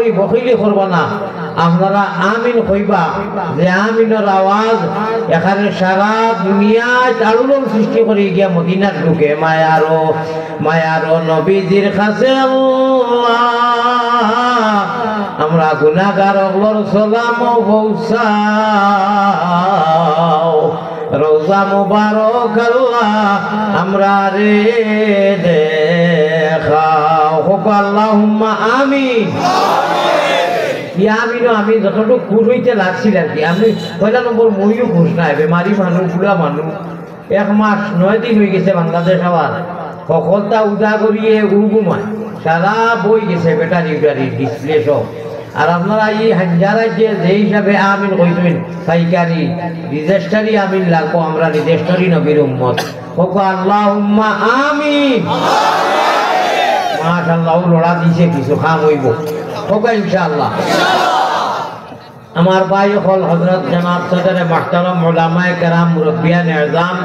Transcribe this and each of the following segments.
করি বকিলি করবা না আপনারা আমিন কইবা যে আমিনের আওয়াজ এখানে সারা দুনিয়ায় আলোড়ন সৃষ্টি করে গিয়া মদিনার ঢুকে মায়ারো নবীজির কাছে আমরা গুনাহগার ওগুলোর সালাম পৌঁছাও রওজা মুবারক আল্লাহ আমরা রে দেখাও আল্লাহুম্মা আমিন। আমি যতটুকু খুশ হইতে লাগছিল আর কি। আমি পয়লা নম্বর মইও খুশ নাই, বেমারি মানুষ বুড়া মানুষ 1 মাস 9 দিন হয়ে গেছে বাংলাদেশ আবার সকলটা উদা করিয়ে উড়গুমায় সারা বই গেছে ব্যাটারি ডিসপ্লে সব। আর আপনারা এই হাজারায় যে হিসাবে আমিন কইতেন পাইকারি রেজিস্ট্রারি আমিন লাগবো, আমরা রেজিস্ট্রারি নবীর উম্মত হোক আল্লাহুম্মা আমিন। মাশাআল্লাহ লড়া দিছে কিছু খাম হইব হোক ইনশাআল্লাহ। আমার ভাই হল হযরত জনাব সদরে মুহতারাম উলামায়ে কেরাম মুরব্বিয়ান আযম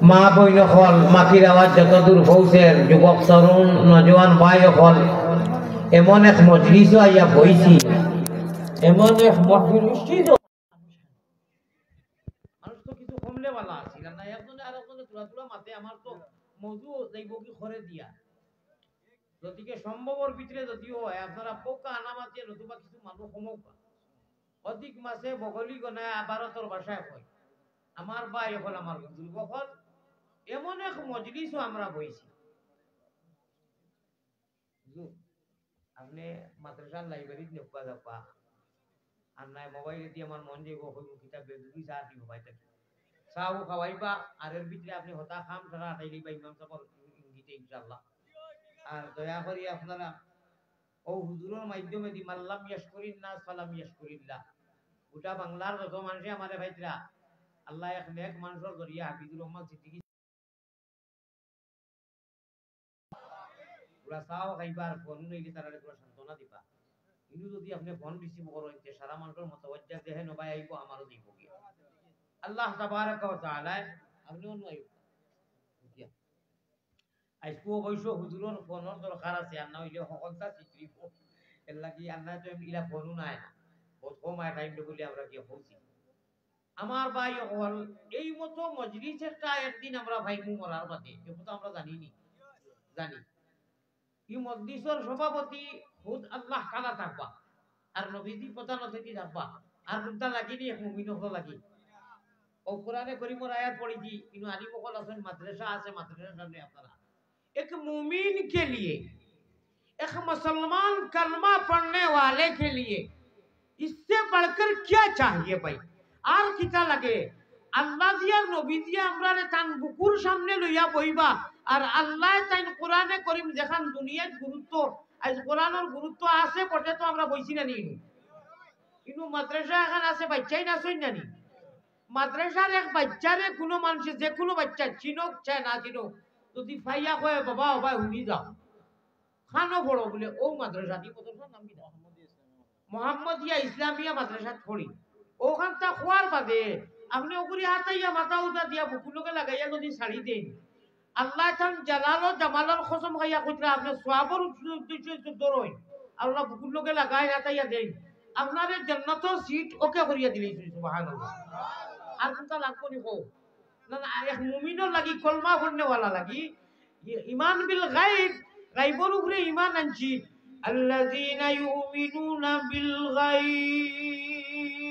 মা বইন হল মাকির আওয়াজ যত দূর পৌঁছের যুবক তরুণ নজওয়ান ভাই হল এমন এক মজলিস আইয়া বইছি, এমন এক মহফিল স্থিত মানুষ তো কিছু কমলে वाला আছিল না, একজনে আর একজনে তুলা মাতে আমার তো মজু যাইব কি করে দিয়া। যদিকে সম্ভবর ভিতরে যদিও হয় আপনারা পোকা আনামাতে নতুবা কিছু মানুষ কমকা অধিক মাসে বগলি গনায় আবারতর ভাষায় কয় আমার ভাই হল আমার বুজুর্গ হল এমন এক মজলিসও আমরা বইছি। আপনি মাদ্রাসার লাইব্রেরি নেপা যাবা আর নাই মোবাইলে দিয়ে আমার মন যাইব হইব কিতাব বেদুরি চা দিব ভাই থাকি চাও খাওয়াইবা আর এর ভিতরে আপনি হতা খাম ছাড়া আটাই দিবা ইমাম সাহেব ইঙ্গিতে ইনশাআল্লাহ। আর দয়া করি আপনারা ও হুজুরের মাধ্যমে দি মাল্লাম ইয়াশকুরিন নাস ফালাম ইয়াশকুরিল্লাহ ওটা বাংলার যত মানুষে আমারে ভাইতরা আল্লাহ এক নেক মানুষের জরিয়া হাফিজুর রহমান সিদ্দিকী ওরা চাও খাইবার ফোন নইলে তারা পুরো সান্ত্বনা দিবা। কিন্তু যদি আপনি ফোন রিসিভ করেন যে সারা মানুষের মতওয়াজ্জা দেহে নবাই আইব আমারও দিব কি আল্লাহ তাবারাক ওয়া তাআলা আপনি অন্য আইব আজকে অবশ্য হুজুরের ফোনের দরকার আছে আর না হইলে সকলটা চিত্রিব এর লাগি আল্লাহ তো এমনি ফোনও নাই বহুত কম টাইম বলে আমরা কি হইছি। আমার ভাই হল এই মতো মজলিস একটা একদিন আমরা ভাই মরার বাদে এটা আমরা জানিনি জানি এই মজলিসের সভাপতি খুদ আল্লাহ তাআলা থাকবা আর নবীজি প্রধান অতিথি থাকবা আর কোনটা লাগিনি এক মুমিন হল লাগি ও কোরআনে করিমের আয়াত পড়েছি কিন্তু আলী বকল আছেন মাদ্রাসা আছে মাদ্রাসার সামনে আপনারা एक मुमीन के लिए एक मुसलमान कलमा पढ़ने वाले के लिए इससे बढ़कर क्या चाहिए भाई আর কিটা লাগে আল্লাহ দিয়া নবী দিয়া আমরারে তান বুকুর সামনে লইয়া বইবা আর আল্লাহ তাইন কোরআনে করিম যেখান দুনিয়ার গুরুত্ব আজ কোরআনের গুরুত্ব আছে বটে তো আমরা বইছি না নিনু কিন্তু মাদ্রাসা এখন আছে বাচ্চাই না সই না নি মাদ্রাসার এক বাচ্চারে কোনো মানুষ যে কোনো বাচ্চা চিনক চায় না চিনক যদি ফাইয়া কয় বাবা ভাই শুনি যাও খানো পড়ো বলে ও মাদ্রাসা দি মাদ্রাসার নাম কি মোহাম্মদিয়া ইসলামিয়া মাদ্রাসা পড়ি ওখানটা খোয়ার বাদে আপনি ওগুলি হাতাইয়া মাথা উঠা দিয়া বুকুলোকে লাগাইয়া যদি ছাড়ি দেন আল্লাহ তান জালাল জামালার কসম খাইয়া কইরা আপনি সওয়াবের উদ্দেশ্য দরই আল্লাহ বুকুলোকে লাগাই হাতাইয়া দেন আপনারে জান্নাতের সিট ওকে করিয়া দিলেন সুবহানাল্লাহ। আর কোনটা লাগবো নি কো না এক মুমিনের লাগি কলমা পড়নে वाला লাগি ঈমান বিল গায়ব গায়বের উপরে ঈমান আনছি আল্লাযীনা ইউমিনুনা বিল গায়ব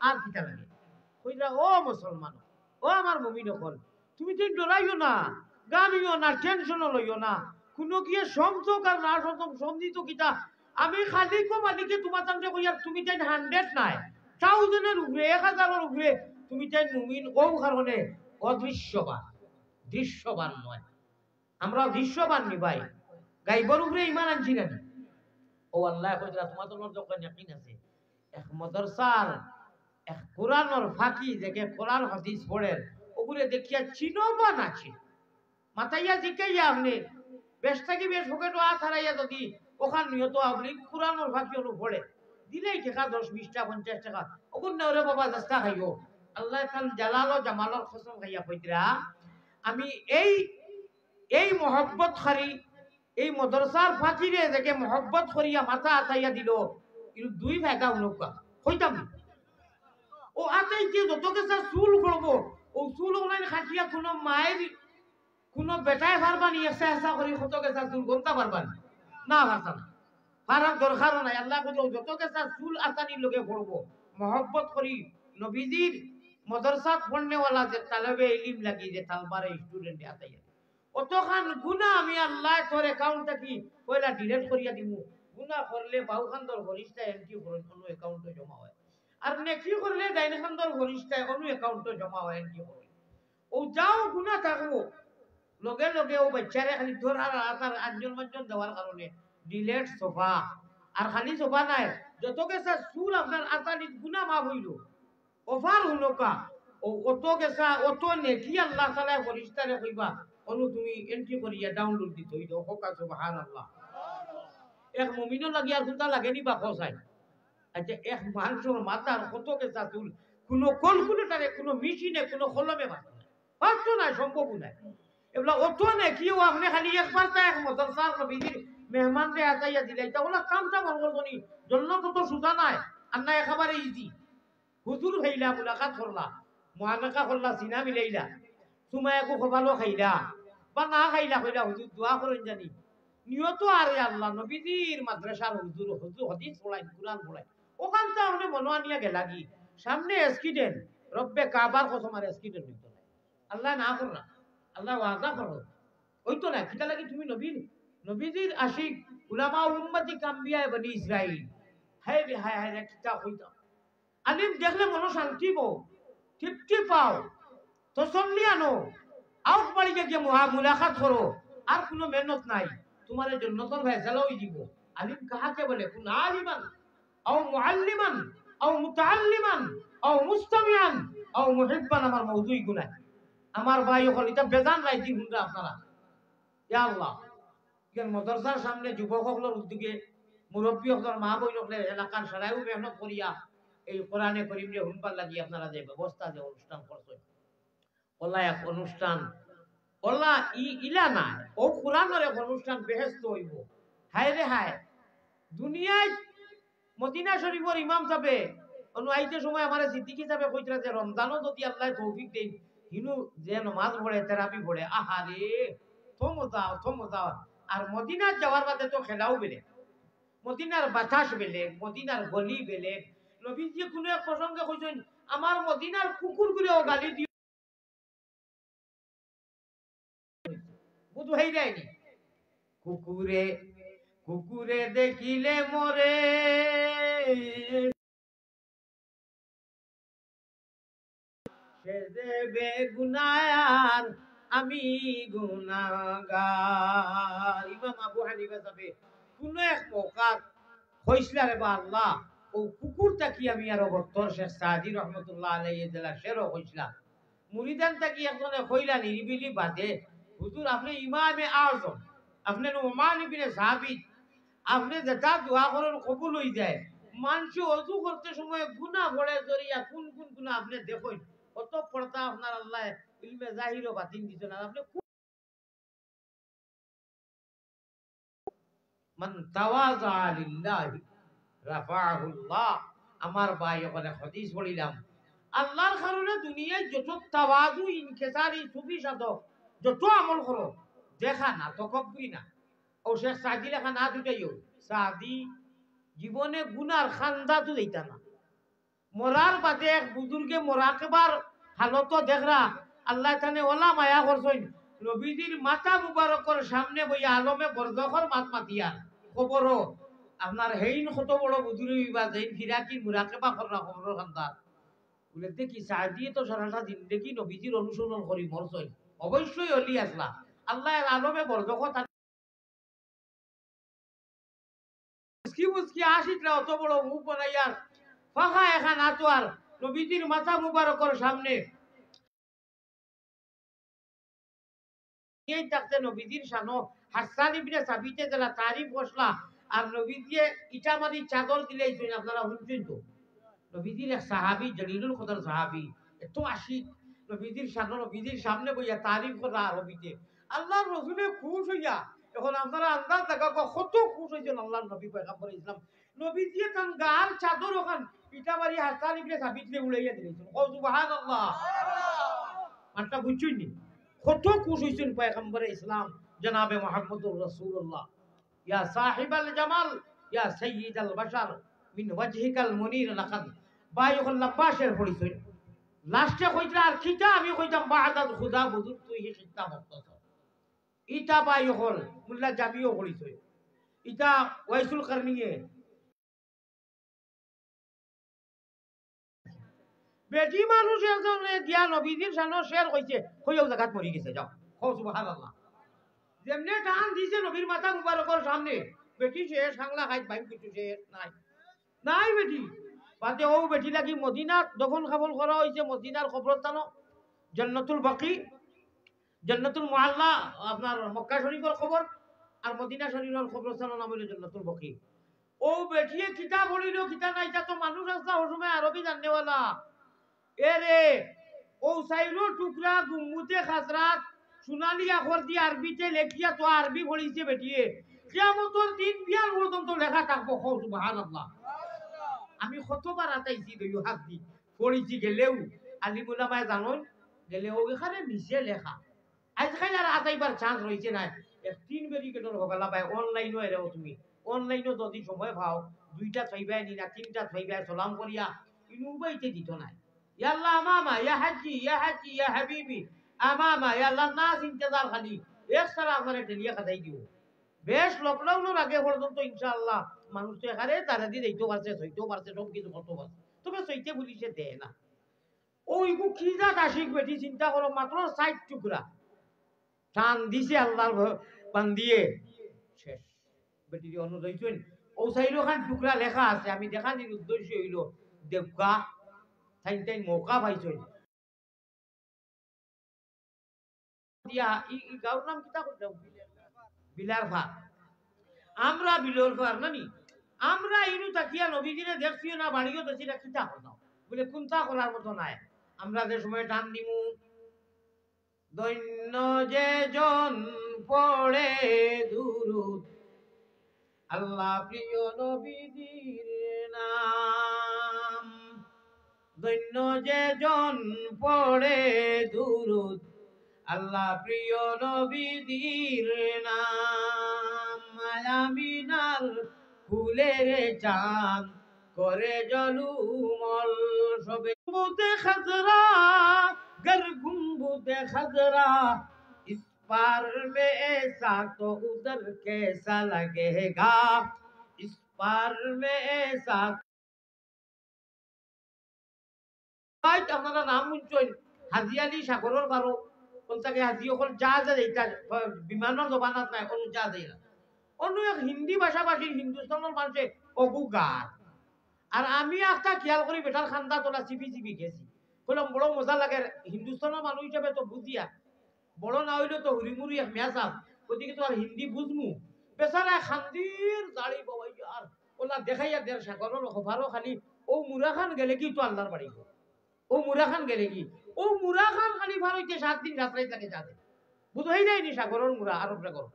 আর কিটা লাগে কইরা ও মুসলমান ও আমার মুমিন হল তুমি তো ডরাইও না গামিও না টেনশনও লইও না কোনো গিয়ে সমঝোক আর না সমঝিত কিটা আমি খালি কো মালিকে তোমার তান্তে কইয়া তুমি তাই 100 নাই 1000 এর উপরে 1000 এর উপরে তুমি তাই মুমিন ও কারণে অদৃশ্যবান দৃশ্যবান নয় আমরা দৃশ্যবান নি ভাই গায়বের উপরে ঈমান আনছি না ও আল্লাহ কইরা তোমাদের যখন ইয়াকিন আছে এক মাদ্রাসার এক কোরআনের ফাঁকি দেখে কোরআন হাদিস পড়েন ওগুলো দেখিয়া চিনো বা না চিনো মাথাইয়া জিকাইয়া আপনি বেশ থাকি বেশ হোকে তো হারাইয়া যদি ওখান নিহত আপনি কোরআনের ফাঁকি অনু পড়ে দিলেই টাকা 10-20 টাকা 50 টাকা ওগুন না ওরে বাবা দস্তা খাইও আল্লাহ তাআলা জালাল ও জামালের কসম খাইয়া কইতরা আমি এই এই মহব্বত খারি এই মদরসার ফাঁকিরে দেখে মহব্বত করিয়া মাথা আতাইয়া দিল কিন্তু দুই ফায়দা উনকা হইতাম ও আতাইতে যত কেসা চুল করবো ও চুল ওনাই খাটিয়া কোনো মায়ের কোনো বেটায় পারবানি এসা করি কত কেসা চুল গন্তা পারবানি না ভাষা না পারার দরকারও নাই আল্লাহ কইল যত কেসা চুল আসানির লোকে পড়বো মহব্বত করি নবীজির মদরসাত পড়নেওয়ালা যে তালেবে ইলিম লাগি যে তালবারে স্টুডেন্ট আতাইয়া অতখান গুনাহ আমি আল্লাহ তোর অ্যাকাউন্ট থাকি পয়লা ডিলিট করিয়া দিমু গুনাহ করলে বাউখান্দর গরিষ্ঠা এন্ট্রি করুন কোন অ্যাকাউন্টে জমা হয় আর নেকি করলে ডাইনখান্দর গরিষ্ঠা কোন অ্যাকাউন্টে জমা হয় এন্ট্রি করুন ও যাও গুনাহ থাকবো লগে লগে ও বাচ্চারে খালি ধরার আসার আঞ্জন মাঞ্জন দেওয়ার কারণে ডিলেট সোফা আর খালি সোফা নাই যত গেছা চুল আপনার আসানিত গুনাহ মাফ হইল অফার হুনকা ও অত গেছা অত নেকি আল্লাহ তাআলা ফরিস্তারে কইবা অনু তুমি এন্ট্রি করিয়া ডাউনলোড দিতে হইতো হোকা সুবহানাল্লাহ এক মুমিনও লাগি আর কোনটা লাগেনি বা খসাই আচ্ছা এক মানুষের মাথার কত গেছা চুল কোনো কলকুলেটারে কোনো মেশিনে কোনো কলমে পারতো না সম্ভব নাই এগুলা অত নেকিও আপনি খালি একবার তা এক মদরসার নবীজির মেহমান রে আতাইয়া দিলাই তা ওলা কামটা মন করবনি জন্য তো সুজা নাই আর না একেবারে ইজি হুজুর হইলা মুলাকাত করলা মুআনাকা করলা সিনা মিলাইলা সুমায়াকু খবালো খাইলা বা না খাইলা কইলা হুজুর দোয়া করেন জানি নিয়ত আরে আল্লাহ নবীজির মাদ্রাসার হুজুর হুজুর হাদিস পড়াই কুরআন পড়াই ওখানটা আপনি মনোয়া নিয়া গেলাগি সামনে এসকিডেন্ট রব্বে কাবার কসম আর এসকিডেন্ট হইতো না আল্লাহ না করলা আল্লাহ ওয়াদা করো হইতো না কিটা লাগি তুমি নবীজির আশিক উলামা উম্মতি কাম্বিয়া বনি ইসরাইল হায় রে হায় হায় কিটা হইতো আলিম দেখলে মনো শান্তি বো তৃপ্তি পাও তসল্লি আনো আউট বাড়িকে গিয়ে মুলাকাত করো আর কোনো মেহনত নাই তোমার জন্নতর ফয়সালাও দিব আলিম কাহাকে বলে কোন আলিমান আও মুআল্লিমান আও মুতাআল্লিমান আও মুস্তামিআন আও মুহিব্বান আমার মওজুই গুনাহ আমার ভাই হল এটা বেজান রাইতি হুন্ডা আপনারা ইয়া আল্লাহ কেন মাদ্রাসার সামনে যুবকসকলের উদ্যোগে মুরব্বী সকলের মা বই সকলের এলাকার সারাইও মেহনত করিয়া এই কোরআনে করিম রে হুনপার লাগি আপনারা যে ব্যবস্থা যে অনুষ্ঠান করছেন ওলা এক অনুষ্ঠান ওলা ইলা না ও কোরআনের এক অনুষ্ঠান বেহেশত হইব হায় রে হায় দুনিয়ায় মদিনা শরীফের ইমাম সাহেব অনু আইতে সময় আমারে সিদ্দিকী সাহেব কইতরা যে রমজানও যদি আল্লাহ তৌফিক দেন হিনু যে নামাজ পড়ে তেরাপি পড়ে আহারে থমো যাও আর মদিনা যাওয়ার বাদে তো খেলাও বেলে মদিনার বাতাস বেলে মদিনার গলি বেলে নবীজি কোনো এক প্রসঙ্গে কইছেন আমার মদিনার কুকুরগুলোও গালি দিও বুঝ হই যায়নি কুকুরে কুকুরে দেখিলে মরে সে যে বেগুনার আমি গুনাহগার ইমাম আবু হানিফা সাহেব কোন এক মৌকা হইছিল রে বা আল্লাহ ও কুকুরটা কি আমি আর বর্তর শেখ সাদি রহমতুল্লাহ আলাইহি জেলা শেরও হইছিল মুরিদান তাকি একজনে কইলা নিরিবিলি বাদে হুজুর আপনি ইমামে আযম আপনি নোমান ইবনে সাবিত আপনি যেটা দোয়া করেন কবুল হই যায় মানুষ ওযু করতে সময় গুনাহ পড়ে জড়িয়া কোন কোন গুনাহ আপনি দেখুন কত পড়তা আপনার আল্লাহ ইলমে জাহির ও বাতিন দিছেন আপনি মান তাওয়াজা লিল্লাহি রাফাহুল্লাহ আমার ভাই ওখানে হাদিস পড়িলাম আল্লাহর কারণে দুনিয়ায় যত তাওয়াজু ইনকিসারি সুফি সাধক যত আমল করো দেখা না তকব্বুরি না ও শেখ সাদি লেখা না দুটাইও সাদি জীবনে গুনার খান্দা তো দিতা না মরার বাদে এক বুজুর্গে মোরাকেবার হালত দেখরা আল্লাহ তানে ওলা মায়া করছেন নবীজির মাথা মুবারকর সামনে বইয়া আলমে বরজখর মাত মাতিয়া খবরও আপনার হেইন কত বড় বুজুর্গ বা যেইন ফিরাকি মুরাকেবা কররা খবর খান্দার বলে দেখি সাদি তো সারাটা জিন্দেগি নবীজির অনুসরণ করি মরছই অবশ্যই অলি আসলা আল্লাহ আলমে বরজখর মুসকি আসিতরা অত বড় মুখ বানাইয়ার ফাঁকা এখান আতোয়ার নবীজির মাথা মুবারকর সামনে এই থাকতে নবীজির শানো হাসান ইবনে সাবিতে যারা তারিফ করলা আর নবীজিয়ে ইটামারি চাদর দিলেই আপনারা শুনছেন তো নবীজির এক সাহাবী জলিলুল কদর সাহাবী এত আশিক নবীজির সামনে নবীজির সামনে বইয়া তারিফ করা আরবিতে আল্লাহর রসুলে খুশ হইয়া এখন আপনারা আন্দাজ লাগা কত খুশ হয়েছেন আল্লাহর নবী পয়গম্বর ইসলাম নবীজি তান গাল চাদর ওখান পিঠাবাড়ি হাসান ইবনে সাবিতলে উড়াইয়া দিয়েছেন ও সুবহানাল্লাহ মানটা বুঝছই নি কত খুশ হইছেন পয়গম্বর ইসলাম জনাবে মুহাম্মদুর রাসূলুল্লাহ ইয়া সাহিবাল জামাল ইয়া সাইয়্যিদাল বাশার মিন ওয়াজহিকাল মুনির লাকাদ বাই ওখান লম্বা শের পড়িছেন লাস্টে কইরা আর কিটা আমি কইতাম বাহাদাত খুদা বুজুর তুই হি কিতা মুক্তাসা ইটা বাই হল মুল্লা জামিও করিছে ইটা ওয়াইসুল করনিয়ে বেটি মানুষ একজনে দিয়া নবীজির সানো শেয়ার কইছে কইও জায়গা মরি গেছে যাও কও সুবহানাল্লাহ যেমনে টান দিছে নবীর মাথা মুবারকের সামনে বেটি শেষ হাংলা খাইত ভাই কিছু শেষ নাই নাই বেটি বাদে ও বেটি লাগি মদিনাত দফন খাবল করা হইছে মদিনার কবরস্থান জান্নাতুল বাকি জান্নাতুল মুআল্লা আপনার মক্কা শরীফের খবর আর মদিনা শরীফের কবরস্থানের নাম হইল জান্নাতুল বাকি ও বেটিয়ে কিতাব পড়িল কিতাব নাই তা তো মানুষ আসলা ও সময় আরবি জাননেওয়ালা এরে ও সাইরো টুকরা গুম্মুতে খাসরাত সোনালি আখর দিয়ে আরবিতে লেখিয়া তো আরবি পড়িছে বেটিয়ে কিয়ামতের দিন বিয়ার পর্যন্ত লেখা থাকবো সুবহানাল্লাহ আমি কতবার আতাইছি দইও হাত দি পড়িছি গেলেও আলিমুল আমায় জানোই গেলে ও এখানে নিচে লেখা আজকাল আর আতাইবার চান্স রয়েছে না এক তিন ব্যারিকেডর হবেলা ভাই অনলাইনও এরেও তুমি অনলাইনও যদি সময় পাও দুইটা ছইবাই নি না তিনটা ছইবাই সালাম করিয়া ইনুবাইতে দিত না ইয়া আল্লাহ আমামা ইয়া হাজি ইয়া হাবিবি আমামা ইয়া আল্লাহ নাস ইন্তজার খালি এক সারা করে টেলিয়া খাদাই দিও বেশ লকডাউনের আগে পর্যন্ত ইনশাআল্লাহ মানুষ তো এখানে তারা দিয়ে দিতে পারছে সইতেও পারছে সব কিছু করতে পারছে তবে সইতে পুলিশে দেয় না ওইগু কি জাত আশিক বেটি চিন্তা করো মাত্র 60 টুকরা টান দিছে আল্লাহর বান্দিয়ে শেষ বেটি অনুযায়ী ও সাইডো খান টুকরা লেখা আছে আমি দেখানির উদ্দেশ্য হইল দেবকা টাইম টাইম মৌকা পাইছেন দিয়া ই গাঁর নাম কিতা করতাম বিলার ভাত আমরা বিলোর ভার নানি আমরা ইনু তাকিয়া নবীজিরে দেখছিও না বাড়িও দেখছি না কিতা করতাম বলে কোনটা করার মতো নাই আমরা যে সময় টান দিমু দৈন্য যে জন পড়ে দুরুদ আল্লাহ প্রিয় নবীজির নাম দৈন্য যে জন পড়ে দুরুদ আল্লাহ প্রিয় নবীজির নাম আমিনার ফুলের চাঁদ করে জলুমল সবে গুম্বুদে খাজরা गर गुम्बुदे खजरा इस पार में ऐसा तो उधर कैसा लगेगा इस पार में ऐसा বাইত আপনারা নাম শুনছেন হাজি আলী সাগরের বারো কোনটাকে হাজি অকল যা যা এইটা বিমানের জবানাত নাই কোনো যা দেয় না অন্য এক হিন্দি ভাষাভাষীর হিন্দুস্তানের মানুষে অগু গান আর আমি একটা খেয়াল করি বেটার খান্দা তোলা চিপি চিপি গেছি বললাম বড় মজা লাগে হিন্দুস্তানের মানুষ হিসাবে তো বুঝিয়া বড় না হইলে তো হুড়িমুড়ি এক মেয়াসাম ওদিকে তো আর হিন্দি বুঝমু বেচারা খান্দির দাড়ি বাবাই আর ওলা দেখাইয়া দেড় সাগরের খবরও খালি ও মুরা খান গেলে কি তো আল্লাহর বাড়ি ও মুরা খান গেলে কি ও মুরা খান খালি ভার হইতে 7 দিন রাত্রাই থাকে যাবে বুঝাই যায়নি সাগরের মুরা আরব সাগর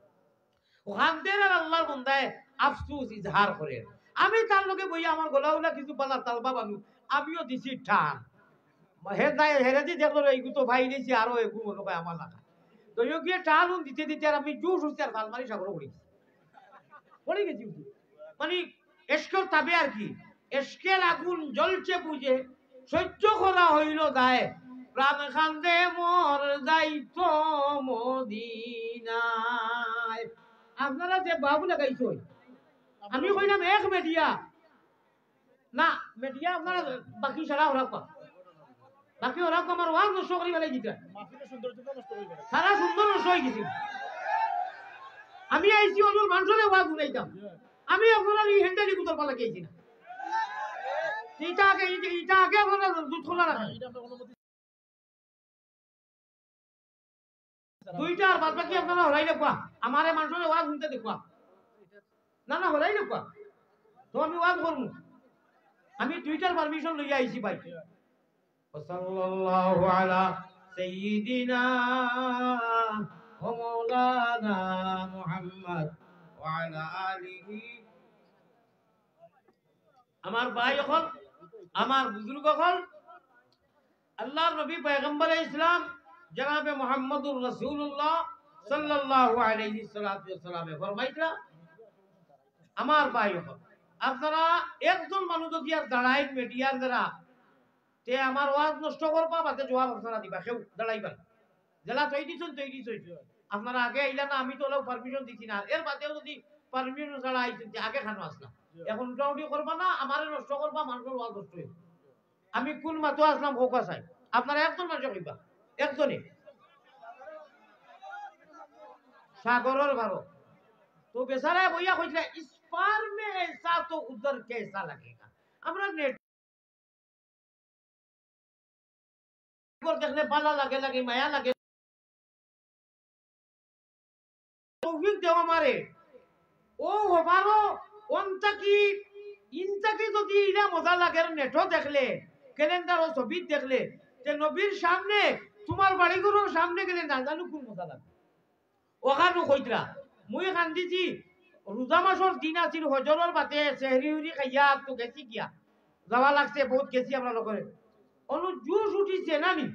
ওখানদের আর আল্লাহর বন্দায় আফসুস ইজহার করে আমি তার লগে বইয়া আমার গলাউলা কিছু বালা তালবা বানু আমিও দিছি টান হেরাদি দেখলো এইগু তো ভাই দিয়েছি আরো এগু মনে হয় আমার লাগা দইও গিয়ে টান দিতে দিতে আর আমি জোর হচ্ছে আর ভালমারি সাগর পড়ে গেছি মানে এস্কর তাবে আর কি এস্কের আগুন জ্বলছে বুঝে সহ্য করা হইল দায় প্রাণ খান্দে মোর যাইত মদিনায় আপনারা যে বাবু লাগাইছো আমি কইলাম এক মেডিয়া না মেডিয়া আপনারা বাকি সারা ওরা পা বাকি ওরা আমার ওয়াজ নষ্ট করি ফেলাই দিতে সারা সুন্দর নষ্ট হয়ে গেছি আমি আইসি অনুর মানুষের ওয়াজ শুনাইতাম আমি আপনারা এই হেন্ডালি কুতর পালা গেছি না এটা আগে আপনারা দুধ খোলা রাখেন দুইটা আর বাদ বাকি আপনারা হরাই দেখবা আমারে মানুষের ওয়াজ শুনতে দেখবা না না হরাই দেখবা তো আমি ওয়াজ করবো আমি দুইটার পারমিশন লইয়া আইছি ভাই সাল্লাল্লাহু আলা سيدنا ومولانا محمد وعلى آله আমার ভাই হল আমার বুজুর্গ হল আল্লাহর নবী পয়গম্বর ইসলাম জনাবে মুহাম্মদুর রাসূলুল্লাহ সাল্লাল্লাহু আলাইহি সাল্লামে ফরমাইতা আমার ভাই হল আপনারা একজন মানুষ যদি আর দাঁড়াই মিডিয়ার দ্বারা তে আমার ওয়াজ নষ্ট করবা বাতে জবাব আপনারা দিবা কেউ দাঁড়াইবা জেলা তৈরি আপনারা আগে আইলা না আমি তো পারমিশন দিছি না এর বাদেও যদি পারমিশন ছাড়া আইছেন আগে খানো আসলাম এখন উল্টাউল্টি করবা না আমারে নষ্ট করবা মানুষের ওয়াজ নষ্ট হইবে আমি কোন মাতো আসলাম হোক চাই আপনারা একজন মানুষ কইবা একজনে সাগরের ভারো তো বেচারা বইয়া কইছিল স্পার মে ऐसा तो उधर कैसा लगेगा আমরা নেট দেখলে ভালো লাগে লাগে মায়া লাগে তৌফিক দেও আমারে ও হবারো অনতাকি ইনতাকি যদি ইলা মজা লাগে নেটও দেখলে ক্যালেন্ডার ও ছবি দেখলে যে নবীর সামনে তোমার বাড়িগুলোর সামনে গেলে না জানো কোন মজা লাগে ওখানে কইতরা মুই কান্দিছি রোজা মাসের দিন আছিল হজরের বাদে সেহরি উরি খাইয়া তো গেছি গিয়া যাওয়া লাগছে বহুত গেছি আমরা লোকের অনু জুস উঠিছে নানি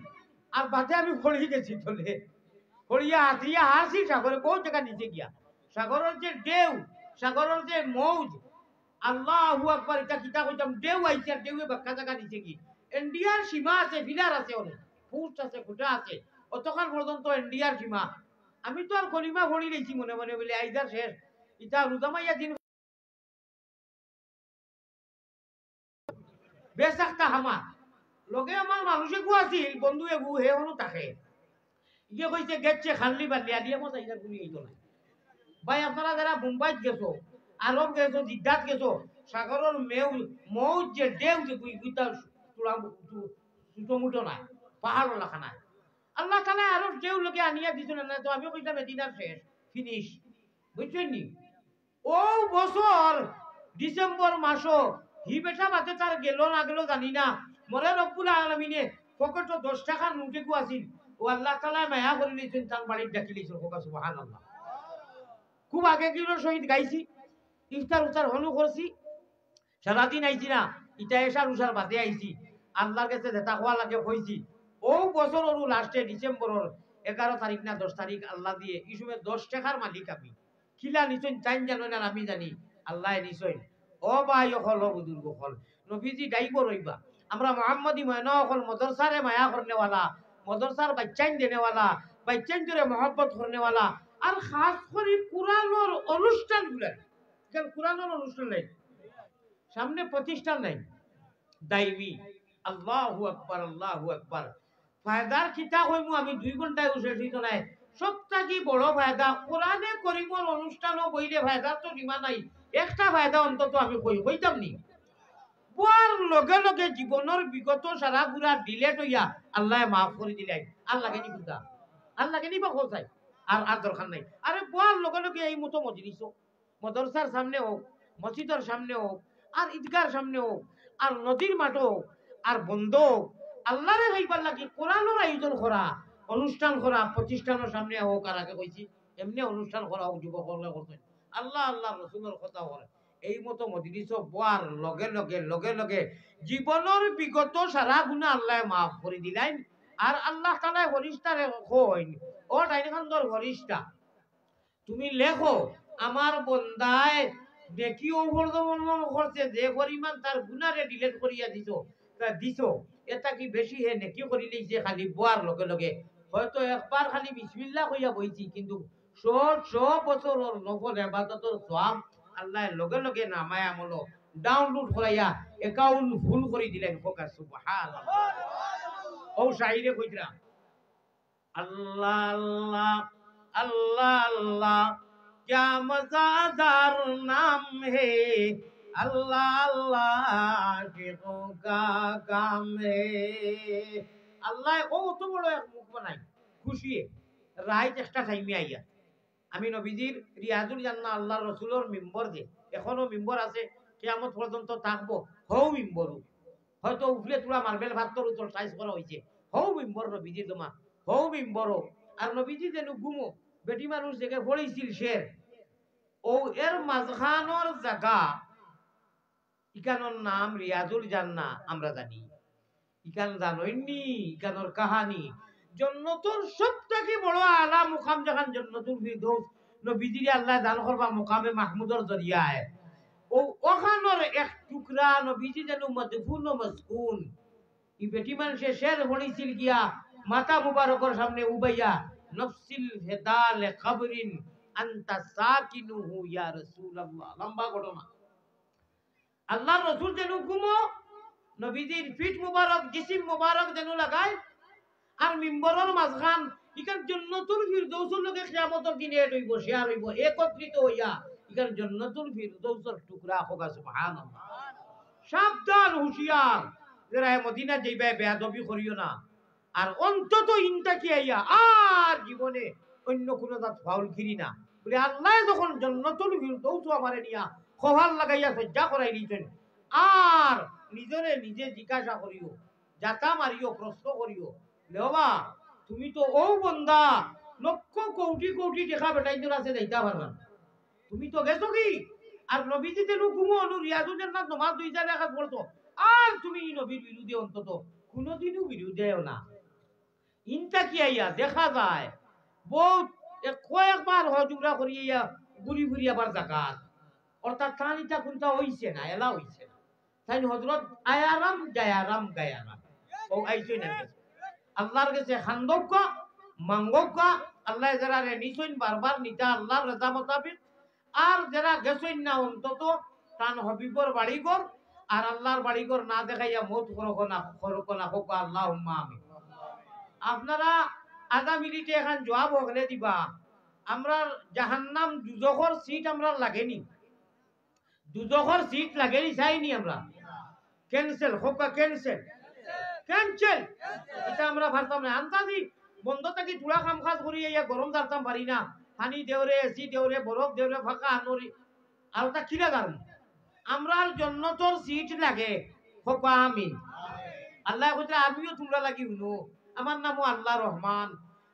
আর বাদে আমি ফড়ি গেছি চলে ফড়িয়া হাসিয়া হাসি সাগরে বহুত জায়গা নিচে গিয়া সাগরের যে ঢেউ সাগরের যে মৌজ আল্লাহু আকবার এটা কিতা কইতাম ঢেউ আইছে আর ঢেউয়ে বাক্কা জায়গা নিচে কি ইন্ডিয়ার সীমা আছে ফিলার আছে অনেক ফুট আছে খুঁটা আছে অতক্ষণ পর্যন্ত ইন্ডিয়ার সীমা আমি তো আর কলিমা ফড়ি লেছি মনে মনে বলে আইদার শেষ ইটা রুদামাইয়া দিন বেসাক্তা হামা লগে আমার মানুষে গু আছিল বন্ধু এগু হে হনু তাকে ইয়ে কইছে গেছে খানলি বালিয়া দিয়ে মত আইদার গুলি হইতো না ভাই আপনারা যারা মুম্বাইত গেছো আরব গেছো জিদ্দাত গেছো সাগরের মৌজ যে ঢেউ যে গুইতা তুলা ছোট মুটো নাই পাহাড় লেখা নাই আল্লাহ তাআলা আরো ঢেউ লোকে আনিয়া দিছিল না তো আমি কইতাম মদিনার শেষ ফিনিশ বুঝছেন নি ও বছর ডিসেম্বর মাসও হি বেটা বাতে তার গেল না গেল জানি না মরে রব্বুল আলামিনে পকেটে 10 টাকার নোটে কো আছিল ও আল্লাহ তাআলা মায়া করে নিছেন তার বাড়ির ডাকি লিছিল সুবহানাল্লাহ খুব আগে কিলো শহীদ গাইছি ইফতার উতার হনু করছি সারাদিন আইছি না ইটা এসার উসার বাদে আইছি আল্লাহর কাছে যেটা হওয়া লাগে কইছি ও বছর ওর লাস্টে ডিসেম্বরের 11 তারিখ না 10 তারিখ আল্লাহ দিয়ে ইসুমে 10 টাকার মালিক আমি কিলা নিছেন চাইন জানো না আমি জানি আল্লাহ নিছেন ও ভাই হল বুজুর্গ হল নবীজি ডাইব রইবা আমরা মুহাম্মদি মায়না হল মাদ্রাসারে মায়া করনেওয়ালা মাদ্রাসার বাচ্চাইন দেনেওয়ালা বাচ্চাইন জুড়ে মহব্বত করনেওয়ালা আর খাস করে কুরআনের অনুষ্ঠানগুলো কেন কুরআনের অনুষ্ঠান নাই সামনে প্রতিষ্ঠান নাই দাইবি আল্লাহু আকবার ফায়দার কিতা কইমু আমি 2 ঘন্টায় উঠেছি তো নাই সবটা কি বড় ফায়দা কোরআনে করিমর অনুষ্ঠানও বইলে ফায়দা তো সীমা নাই একটা ফায়দা অন্তত আমি কইতাম নি বড় লগে লগে জীবনের বিগত সারা গুড়া ডিলেট হইয়া আল্লাহ মাফ করে দিলাই আল্লাহকে নি বুঝা আল্লাহকে নি বা কোথায় আর দরকার নাই আরে বড় লগে লগে এই মতো মজলিস মাদ্রাসার সামনে হোক মসজিদের সামনে হোক আর ঈদগার সামনে হোক আর নদীর মাঠ হোক আর বন্ধ আল্লাহরে হইবার লাগি কোরআনের আয়োজন করা অনুষ্ঠান করা প্রতিষ্ঠানের সামনে হোক আর আগে কইছি এমনি অনুষ্ঠান করা হোক যুবকরা করতেন আল্লাহ আল্লাহ রসুলের কথা বলে এই মতো মজলিস বোয়ার লগে লগে জীবনের বিগত সারা গুণা আল্লাহ মাফ করে দিলেন আর আল্লাহ তাআলা ফরিস্তারে কইন ও ডাইনখানদর ফরিস্তা তুমি লেখো আমার বন্দায় দেখি অবর্ধমান করছে যে পরিমাণ তার গুনারে ডিলিট করিয়া দিছো এটা কি বেশি হে নেকি করিলেই যে খালি বোয়ার লগে লগে হয়তো একবার খালি বিসমিল্লাহ কইয়া বইছি কিন্তু 100 বছরের নফল ইবাদতের সওয়াব আল্লাহ লগে লগে নামায় আমল ডাউনলোড করাইয়া অ্যাকাউন্ট ফুল করে দিলেন ফোকাস সুবহানাল্লাহ ও শাইরে কইরা আল্লাহ আল্লাহ अल्लाह अल्लाह क्या मज़ेदार नाम है अल्लाह अल्लाह शिकों का काम है अल्लाह ओ तो बड़ो एक मुख बनाई खुशी राय চেষ্টা টাইমে আইয়া আমি নবীজির রিয়াজুল জান্নাহ আল্লাহর রাসূলের মিম্বর যে এখনো মিম্বর আছে কিয়ামত পর্যন্ত থাকবো হও মিম্বর হয়তো উপরে তোলা মার্বেল ভাতর উত্তর সাইজ করা হইছে হও মিম্বর নবীজির দমা হও মিম্বর আর নবীজি যেন ঘুমো বেটি মানুষ দেখে পড়েছিল শের ও এর মাঝখানোর জায়গা ইকানোর নাম রিয়াজুল জান্না আমরা জানি ইকান জানোইনি ইকানোর কাহানি জন্নতুর সবথেকে বড় আলা মুকাম যখন জন্নতুল ফিরদৌস নবীজির আল্লাহ দান করবা মুকামে মাহমুদর জরিয়ায় ও ওখানোর এক টুকরা নবীজি যেন মদফুন ও মাসকুন ই বেটি মানুষে শের হনিছিল গিয়া মাতা মুবারকর সামনে উবাইয়া নফসিল হেদাল কবরিন আনতা সাকিনুহু ইয়া রাসূলুল্লাহ লম্বা ঘটনা আল্লাহর রাসূল যেন ঘুমো নবীজির ফিট মুবারক জিসিম মুবারক যেন লাগায় আর মিম্বরের মাঝখান ইকার জান্নাতুল ফিরদৌসের লগে কিয়ামতের দিনে হইব শেয়ার হইব একত্রিত হইয়া ইকার জান্নাতুল ফিরদৌসের টুকরা হোক সুবহানাল্লাহ সাবধান হুঁশিয়ার যারা মদিনা যাইবে বেয়াদবি করিও না আর অন্তত ইনতাকি আইয়া আর জীবনে অন্য কোন জাত ফাউল খিরি না বলে আল্লাহ যখন জান্নাতুল ফিরদৌস আমারে নিয়া খোহাল লাগাইয়া সজ্জা করাই দিতেন আর নিজরে নিজে জিজ্ঞাসা করিও যাতা মারিও প্রশ্ন করিও লেবা তুমি তো ও বন্দা লক্ষ কোটি কোটি টাকা বেটাইজন আছে দেইতা পারবা তুমি তো গেছো কি আর নবীজি তেনু ঘুমো অনু রিয়াজুল জান্নাত নমাজ দুই চার রাকাত পড়তো আর তুমি নবীর বিরুদ্ধে অন্তত কোনোদিনও বিরুদ্ধেও না ইনটা কি আইয়া দেখা যায় বহুত কয়েকবার হজুরা করিয়া ঘুরি ঘুরি আবার জাকাত অর্থাৎ তানিটা কোনটা হইছে না এলা হইছে না তাই হযরত আয়ারাম গায়ারাম গায়ারাম ও আইছে না আল্লাহর কাছে খান্দক মাঙ্গক আল্লাহ যারা রে নিছইন বারবার নিতা আল্লাহর রাজা মোতাবেক আর যারা গেছইন না অন্তত তান হবিবর বাড়িঘর আর আল্লাহর বাড়িঘর না দেখাইয়া মত করো না হোক আল্লাহুম্মা আমিন আপনারা আধা মিনিটে এখন জবাব হলে দিবা আমরা জাহান্নাম দুজখর সিট আমরা লাগেনি দুজখর সিট লাগেনি চাইনি আমরা ক্যান্সেল হোক ক্যান্সেল ক্যান্সেল এটা আমরা ভাবতাম না আন্তাজি বন্ধ থাকি তুলা কাম কাজ করি ইয়া গরম দাঁড়তাম পারি না পানি দেওরে এসি দেওরে বরফ দেওরে ফাঁকা আনরি আর তা কিরা দাঁড়ান আমরা জন্নতর সিট লাগে হোক আমিন আল্লাহ কইতে আমিও তোমরা লাগি শুনো আমার নামও আল্লাহ রহমান